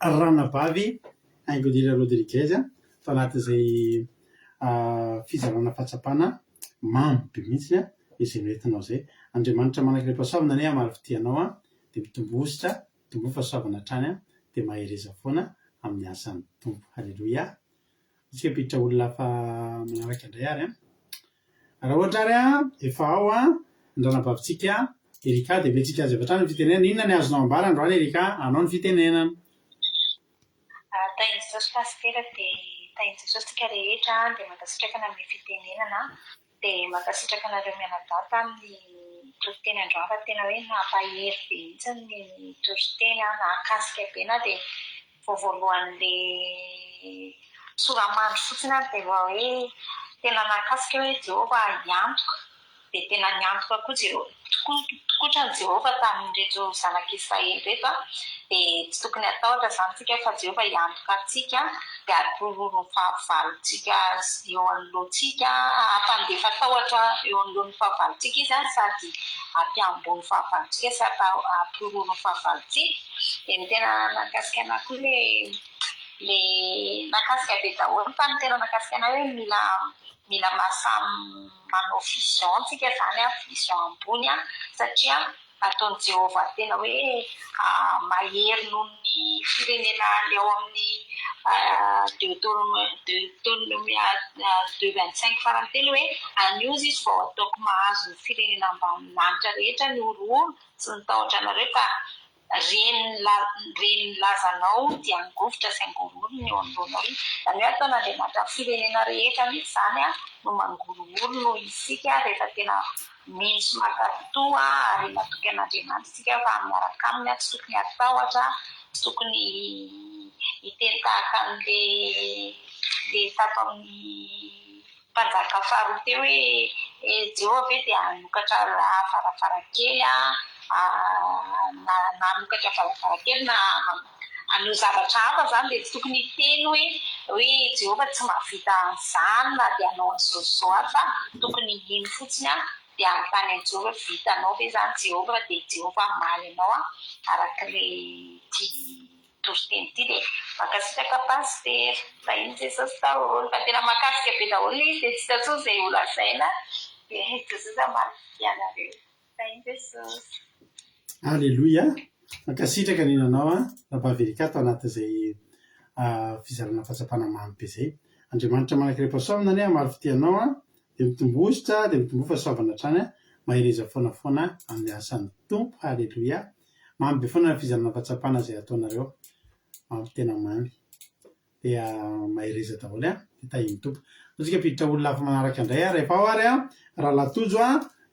ranabavy Angodira Rodriguez tao anatin'izay fizarana fahatsapana mamy be mihitsy izay noentinao zay. Andriamanitra manakilay mpahasoavana ane maro fitianao dia mitombositra tombo fahasoavana hatrany dia mahereza foana amin'ny asan'ny tompo. Halleloia. Isika piditra olona hafa manaraka indray ary raha ohatra ary efa ao andranam-bavitsika Erika dia ventsika azy avy hatrany ny fitenenana. Inona ny azonao ambara androany Erika? Anao ny fitenenana. Tain'i Jesosy pastera dia tain'i Jesosy tsika rehetra dia mankasitraka amin'ny fitenenana dia mankasitraka anareo mianadaty amin'ny toriteny androany fa tena hoe nampahery be mihitsy ny toriteny nahakasika be na dia voalohan'ilay soramandry fotsiny dia hoe tena nahakasika hoe Jehovah hiantoka dia tena niantoka koa kotra ny Jehovah tamin'ireto zanak'Israely reto dia tsy tokony atahotra zany tsika fa Jehovah hiantoka antsika dia atorono fahavalontsika eo anoloantsika ampandefa tahotra eo anoloan'ny fahavalontsika izy sady ampiambony fahavalontsika sy atorono fahavalontsika dia ny tena nakasika anahy koa le nakasika be daholo fa ny tena nakasika anahy hoe mila masamy manao vision tsika zany vision ambony satria ataon'i Jehovah tena hoe mahery noho ny firenena any ao amin'ny Deutéronomia 2:25 farany telo hoe aniozy izy vao ataoko mahazo ny firenena ambany lanitra rehetra ny orooro sy ny tahotra anareo ka reny lazanao dia angovotra sy angorohorony eo anoloanao iny. Zany hoe ataon'Andriamanitra firenena rehetra mihitsy zany no mangorohoro no isika rehefa tena misy makatoa ary matoky an'Andriamanitra isika fa miaraka aminy tsy tokony atahotra tsy tokony hiteny tahaka an'le tato amin'ny mpanjaka faharoa teo hoe Jehovah ve dia hanokatra varavarakely nanokatra varavarakely na hanao zavatra hafa zany dia tsy tokony hiteny hoe Jehovah tsy mahavita an'izany na dia hanao an'izao fa tokony iny fotsiny dia antany an'i Jehovah vitanao ve zany Jehovah dia Jehovah maly anao arak'ilay toriteny ity dia mankasitraka pastera tain'i Jesosy daholo fa tena makasika be daholo izy dia tsy tatsony izay holazaina dia Jesosy amaly anareo tain'i Jesosy. Halleluia. Mankasitraka ny nanao rahabaverika tao anatin'izay fizarana fahatsapana mamy be zay. Andriamanitra manakilay mpahasoavana ane maro fitianao dia mitombositra dia mitombo fahasoavana hatrany mahereza foana amin'ny asan'ny tompo. Halleluia. Mamy be foana ny fizarana fahatsapana izay ataonareo mamy tena mamy dia mahereza daholo dia tahiny tompo. Tsika piditra olona hafa manaraka indray rehefa ao ary raha latojo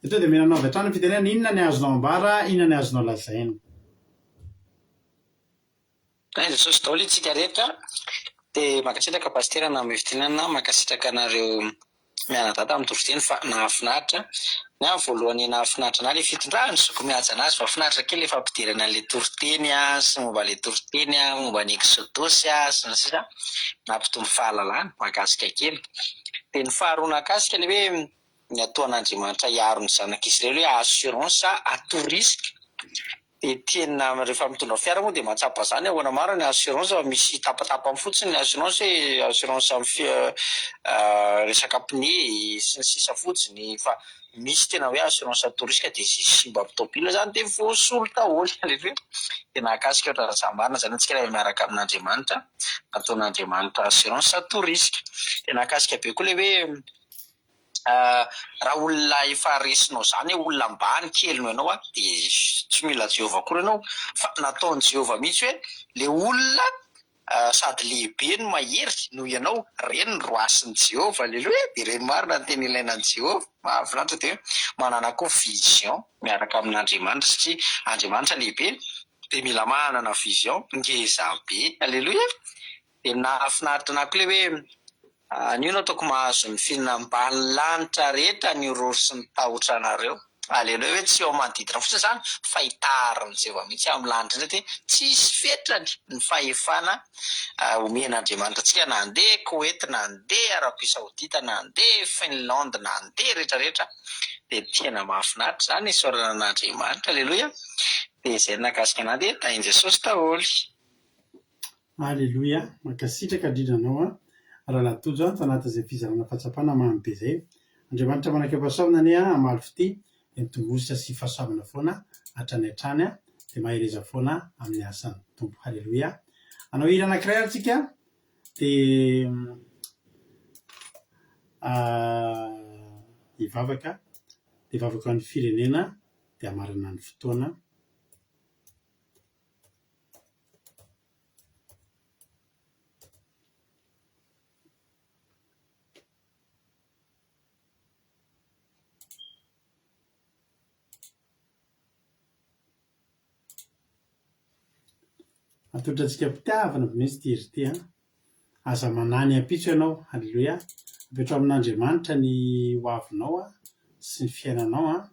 eto dia menanao avy hatrany ny fitenenana. Inona ny azonao ambara, inona ny azonao lazaina? Tain'i Jesosy daholo itsika rehetra dia mankasitraka pastera na amin'ny fitenenana mankasitraka anareo mianadaty amin'ny toriteny fa nahafinaritra ny amin'ny voalohany nahafinaritra na ilay fitondrany soko mihaja anazy fa finaritra kely efa ampidirana an'ilay toriteny sy momba ilay toriteny momba ny Exodosy sy ny sisa nampitombo fahalalana mahakasika kely. Dia ny faharoa nakasika ilay hoe ny ataon'Andriamanitra hiaro ny zanak'Israely hoe assurance atorisika. Dia tena rehefa mitondra fiara moa dia mahatsapa zany ahoana maro ny assurance fa misy tapatapany fotsiny ny assurance hoe assurance amin'ny resaka pneu sy ny sisa fotsiny fa misy tena hoe assurance atorisika dia simba tômôbila zany dia voasolo daholo. Dia nahakasika ohatra razambarina zany antsika rehefa miaraka amin'Andriamanitra ataon'Andriamanitra assurance atorisika. Dia nahakasika be koa le hoe raha olona efa resinao zany olona ambany kely no ianao dia tsy mila Jehovah koa ianao fa nataon'i Jehovah mihitsy hoe le olona sady lehibe no mahery no ianao reny no roasin'i Jehovah. Alleluia. Dia reny marina ny tena ilainan'i Jehovah mahafinaritra dia manana koa vision miaraka amin'Andriamanitra satria Andriamanitra lehibe dia mila manana vision ngeza be. Alleluia. Dia nahafinaritra anahy koa le hoe anio ataoko mahazo ny fihinam-bany lanitra rehetra ny orory sy ny tahotra anareo. Aleluia. Hoe tsy eo manodidina fotsiny zany fa hitarin'i Jehovah mihitsy amin'ny lanitra indray dia tsisy fetrany ny fahefana omen'Andriamanitra antsika na handeha Koeta na handeha Arabia Saodita na handeha Finlande na handeha rehetrarehetra dia tena mahafinaritra zany isaorana an'Andriamanitra. Aleluia. Dia izay nakasika anahy dia tain'i Jesosy daholo. Alléluia, makasitraka dridranao raha latojo tanaty izay fizarana fahatsapana mamy be zay. Andriamanitra manaka fahasoavana ane amaly fity dia mitongositra sy fahasoavana foana hatrany hatrany dia mahereza foana amin'ny asan'ny tompo. Alléluia. Anao hira anankiray atsika dia hivavaka dia hivavaka ny firenena dia hamarana ny fotoana. Atolotra antsika mpitiavana mihitsy ty hery ty aza manany ampitso ianao. Halleluia. Apetrao amin'Andriamanitra ny hoavinao sy ny fiainanao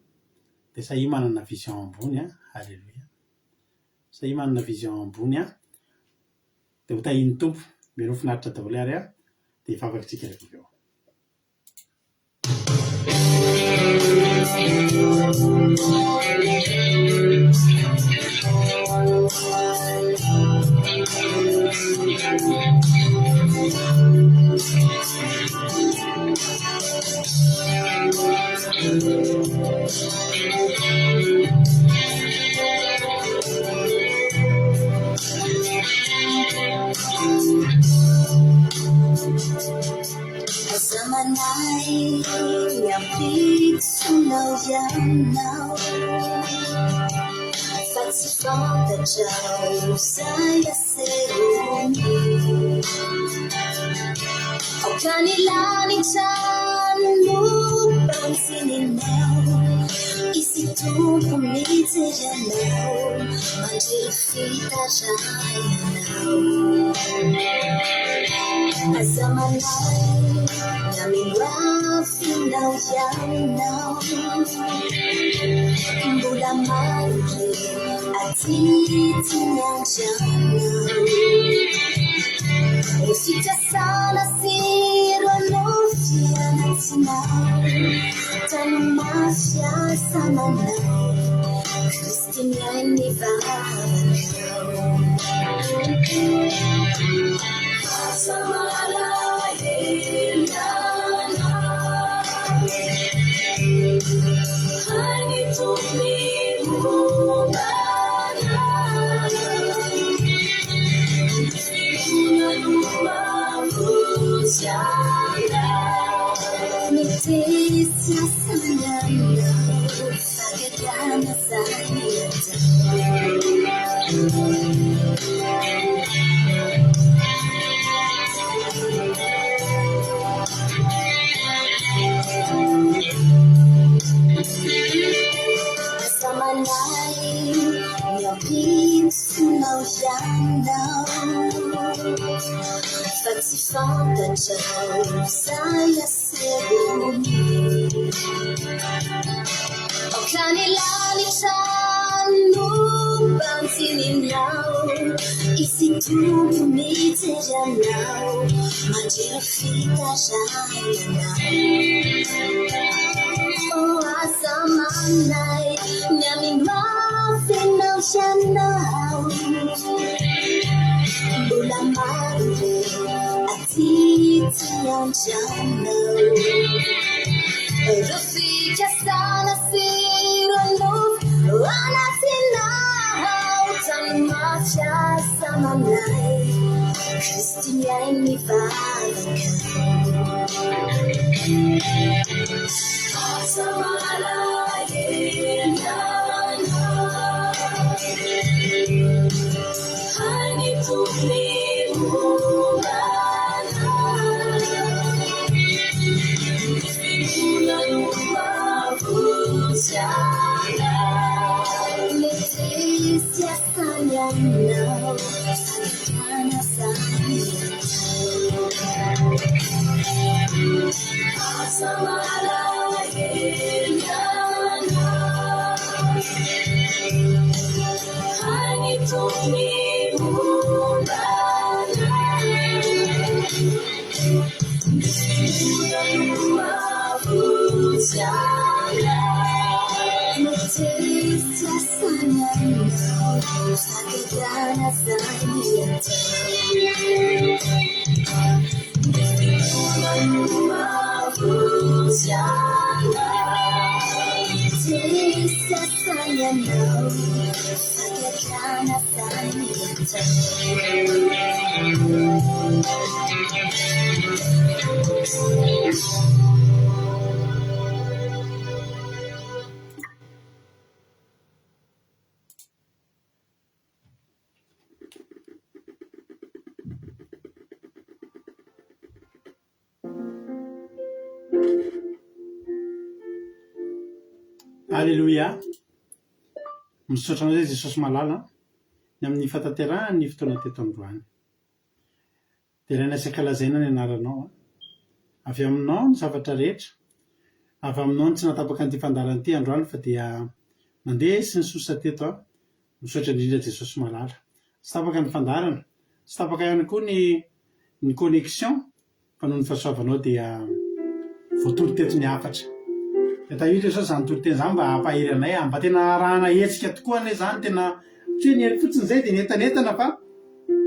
dia sahia manana vision ambony. Halleluia. Sahia manana vision ambony dia ho tahin'ny tompo meno finaritra daholo ary dia hivavaka tsika rehefa avy eo. Zamanay ampitsunao ianao fa tsy fantatrao zay aserony aokany lanitra bansininao isy tompo mijery anao mandrero fitarainao azamanay Namiwafinao yanao mbola maro atitinyanjanao usitasana sirono fianatinao tanumafya samanao Kristiniani vavakao Asamala Nitisia sayana Sagadana sayata Samanay Nyampitsunao yanao fa tsy fantatrao saya serony aokany lanitra bansininao isy tompo mijery anao mandrero fitarainao azamanay nyamimafinao ianao mbola maro atitinyanjanao rofikasana sirono anatinao tanumafya samanay Kristiniani vavakao Asamala Nitisia sayana Sagadana sayata Asamala Alléluia. Misaotra anao Jesosy malala ny amin'ny fataterahany ny fotoana teto androany. Dia ilaina saika lazaina ny anaranao. Avy aminao ny zavatra rehetra. Avy aminao ny tsy natapaka an'ity fandarana ity androany fa dia mandeha sy ny sosa teto aho. Misaotra indrindra Jesosy malala. Tsy tapaka ny fandarana, tsy tapaka ihany koa ny connexion fa noho ny fahasoavanao dia voatoro teto ny hafatra. Tahiritra izao izany toro-teny izany mba hampahery anay, mba tena arahana hetsika tokoa anay izany, tena tsy hoe ny hery fotsiny izay dia nentanentana fa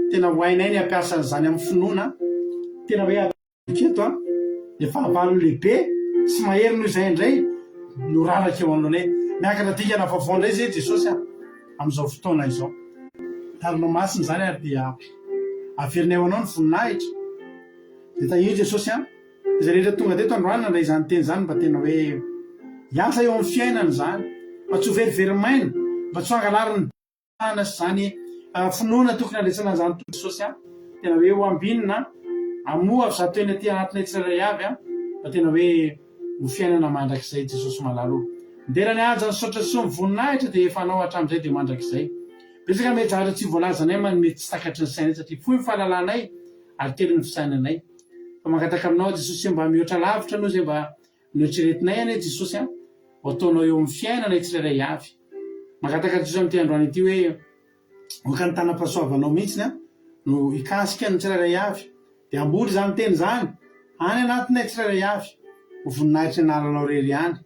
tena ho hainay ny hampiasa izany amin'ny finoana. Tena hoe aketo dia fahavalo lehibe sy mahery noho izay indray no raraka eo aminay. Miakatra dikana vaovao indray izay Jesosy amin'izao fotoana izao. Tarinao masina izany ary dia averinay ho anao ny voninahitra. Dia tahiry Jesosy izay rehetra tonga teto androany nandray izany teny izany mba tena hoe hiasa eo amin'ny fiainana izany, mba tsy ho veriverymaina, mba tsy ho angalarin'ny dana sy izany finoana tokony handraisana izany toy Jesosy tena hoe ho ambinina amoa avy zato eny aty anatinay tsirairay avy mba tena hoe ho fiainana mandrakizay Jesosy malalo. Nderany aja ny saotra sy ny voninahitra dia efa anao hatramin'izay dia mandrakizay. Betsaka mety zahatra tsy voalazanay ma mety tsy takatry ny sainay satria fohy ny fahalalanay ary kely ny fisainanay. Fa mangataka aminao Jesosy mba mihoatra lavitra anao izay mba mihoatreretinay anay Jesosy ho ataonao eo amin'ny fiainanay tsirairay avy. Mangataka Jesosy amin'ity androany ity hoe ho ka ny tanam-pahasoavanao mihitsiny no hikasika ny tsirairay avy. Dia amboly izany teny izany any anatinay tsirairay avy ho voninahitra ny anaranao rery ihany.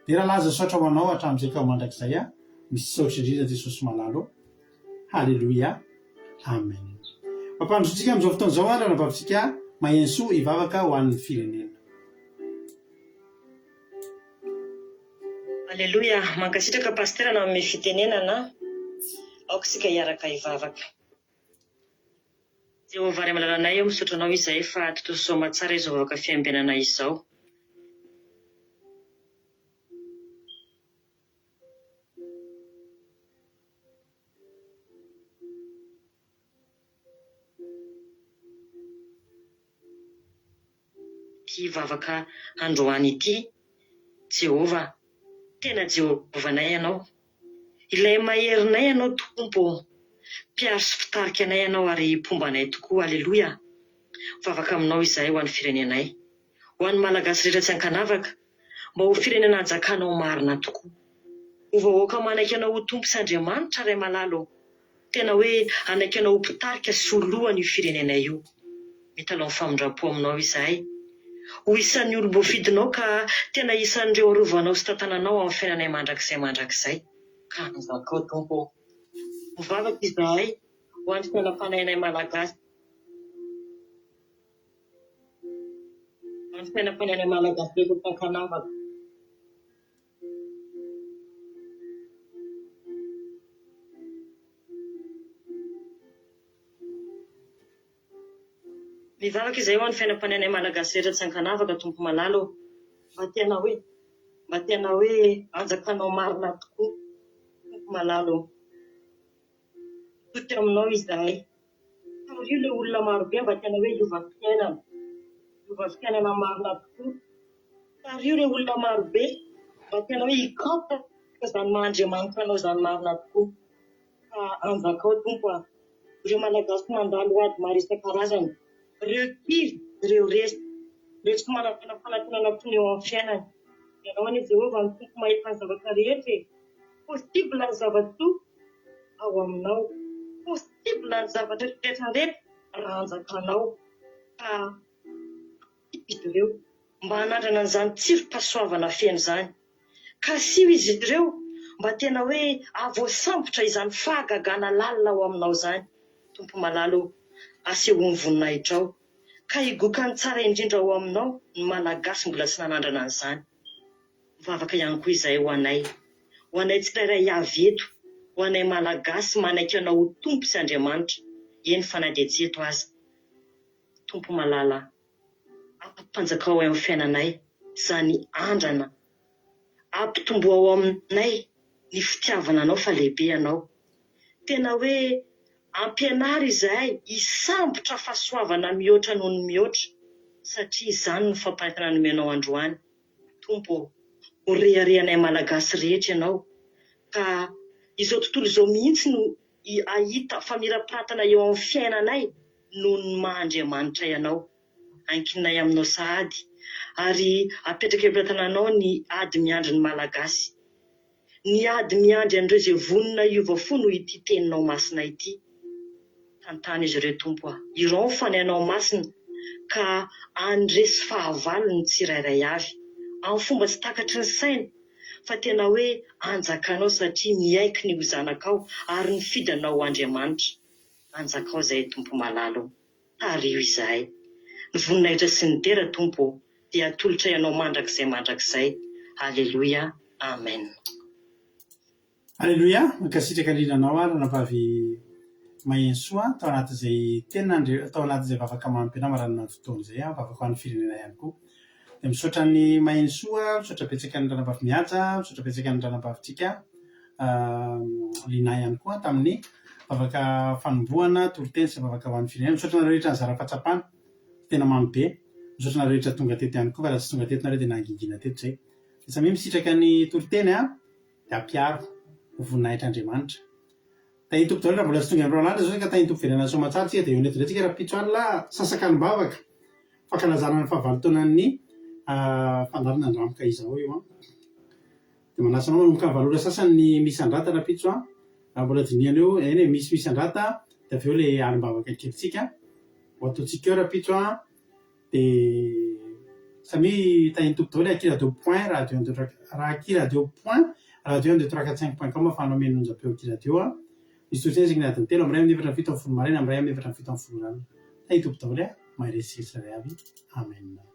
Dia raha laza saotra ho anao hatramin'izay ka ho mandrakizay misy saotra indrindra Jesosy malalo. Halleluia. Amen. Mampandrotsika amin'izao fotoana izao raha nampavitsika mahenso hivavaka ho an'ny firenena. Alleluia, mankasitraka pasteur na amin'ny fitenenana aoka sika hiaraka hivavaka. Jehovah ray malalanay eo misaotra anao izay fa totosoama tsara izao vavaka fiambenana izao. Ity vavaka androany ity, Jehovah, tena Jehovahnay ianao. Ilay maherinay ianao tompo, mpiaro sy fitarika anay ianao ary mpombanay tokoa. Alleluia. Vavaka aminao izay ho an'ny firenenay, ho an'ny malagasy rehetra tsy ankanavaka, mba ho firenena hajakanao marina tokoa. Ho vahoaka manaiky anao ho tompo sy Andriamanitra ray malalo. Tena hoe anaiky anao ho mpitarika sy ho lohany io firenenay io. Mitalao ny famindrapo aminao izay. Ho isan'ny olom-boafidinao ka tena isan'ireo arovanao sy tantananao amin'ny fiainanay mandrakizay. Ka anjakao tompo. Mivavaka izahay ho an'ny fiainam-panahinay malagasy. Ho an'ny fiainam-panahinay malagasy rehetra tsy ankanavaka. Mivavaka izay ho an'ny fiainam-panahinay malagasy rehetra tsy ankanavaka tompo malalo. Mba tena hoe anjakanao marina tokoa tompo malalo. Toty aminao izahay. Io ilay olona marobe mba tena hoe hiova fiainana marina tokoa. Ary io ilay olona marobe mba tena hoe hikapa izany mahandriamanitra anao izany marina tokoa. Ka anjakao tompo ireo malagasy mandalo ady maro isan-karazany. Ireo kivy, ireo resy, ireo tsy manana fanatonana toy eo amin'ny fiainany. Ianao anie Jehovah ny tompo mahita ny zavatra rehetra. Possible ny zavatra ao aminao. Possible ny zavatra rehetra raha anjakanao. Ka izy ireo mba hanandrana an'izany tsirom-pahasoavana feno izany. Ka sy izy ireo mba tena hoe avoasambotra izany fahagagana lalina ao aminao zany. Tompo malalo asehoany voninahitra ao, ka igokany tsara indrindra ao aminao ny malagasy mbola tsy nanandrana an'izany. Mivavaka ihany koa izay ho anay tsirairay avy eto, ho anay malagasy manaiky anao ho tompo sy Andriamanitra, eny fa na dia tsy eto aza. Tompo malala, ampanjaka ao amin'ny fiainanay izany andrana, ampitombo ao aminay ny fitiavana anao fa lehibe anao. Tena hoe ampianary izahay hisambotra fahasoavana mihoatra noho ny mihoatra, satria izany ny fampaintana nomenao androany. Tompo, ho reharehanay malagasy rehetra ianao, ka izao tontolo izao mihitsy no ahita famirapiratana eo amin'ny fiainanay noho ny maha-Andriamanitra ianao. Ankinay aminao sahady, ary apetraka eo tananao ny ady miandry ny malagasy, ny ady miandry an'ireo izay vonona iova fo no ity teninao masina ity. Tantany izy ireo Tompo, irao ny fanainao masina, ka andresy fahavalo ny tsirairay avy, amin'ny fomba tsy takatry ny saina, fa tena hoe anjakanao satria miaiky ny ho zanakao ary ny fidanao Andriamanitra. Anjakao izay Tompo malalo, tario izahay. Ny voninahitra sy ny tera Tompo, dia atolotra ianao mandrakizay. Halleluia, amen. Halleluia, mankasitraka indrindranao ary napavy mahensoa tao anatin'izay tenan'Andriamanitra, tao anatin'izay vavaka mampina maranana fotoana izay, vavaka ho an'ny firenena ihany koa. Dia misaotra ny mahensoa, misaotra betsaka ny ranambavy mihaja, misaotra betsaka ny ranambavintsika Lina ihany koa tamin'ny vavaka fanombohana toro-teny sy vavaka ho an'ny firenena. Misaotra nareo rehetra ny zara-pahatsapana, tena mamy be. Misaotra nareo rehetra tonga teto ihany koa, fa raha tsy tonga teto nareo dia nangingina teto izay. Dia samy misitraka ny toro-teny dia ampiaro ho voninahitra Andriamanitra. Tahiny tompo daholo raha mbola tsy tonga amin'ny roan'andro zao ka tahiny tompo firenena Soamantsara tsika dia honetintsika raha pitsoany la sasak'alim-bavaka fankalazana ny fahavalotaonan'ny fandarina andramika izao eo. Dia manasa anao manomboka ny valora sasany ny misy andrata raha pitso raha mbola diniana eo eny misy andrata dia avy eo ilay alim-bavaka kelintsika ho ataontsika eo raha pitso dia samy tahiny tompo daholo Aki Radio Point radio 1 2 3 4 5.com ahafahanao menonja-peo Aki Radio misy toy izay ny adiny telo amin'ny 1:07 amin'ny folo maraina amin'ny 1:07 amin'ny folo alina. Tahiny tompo daholo mahay resy avy. Amen.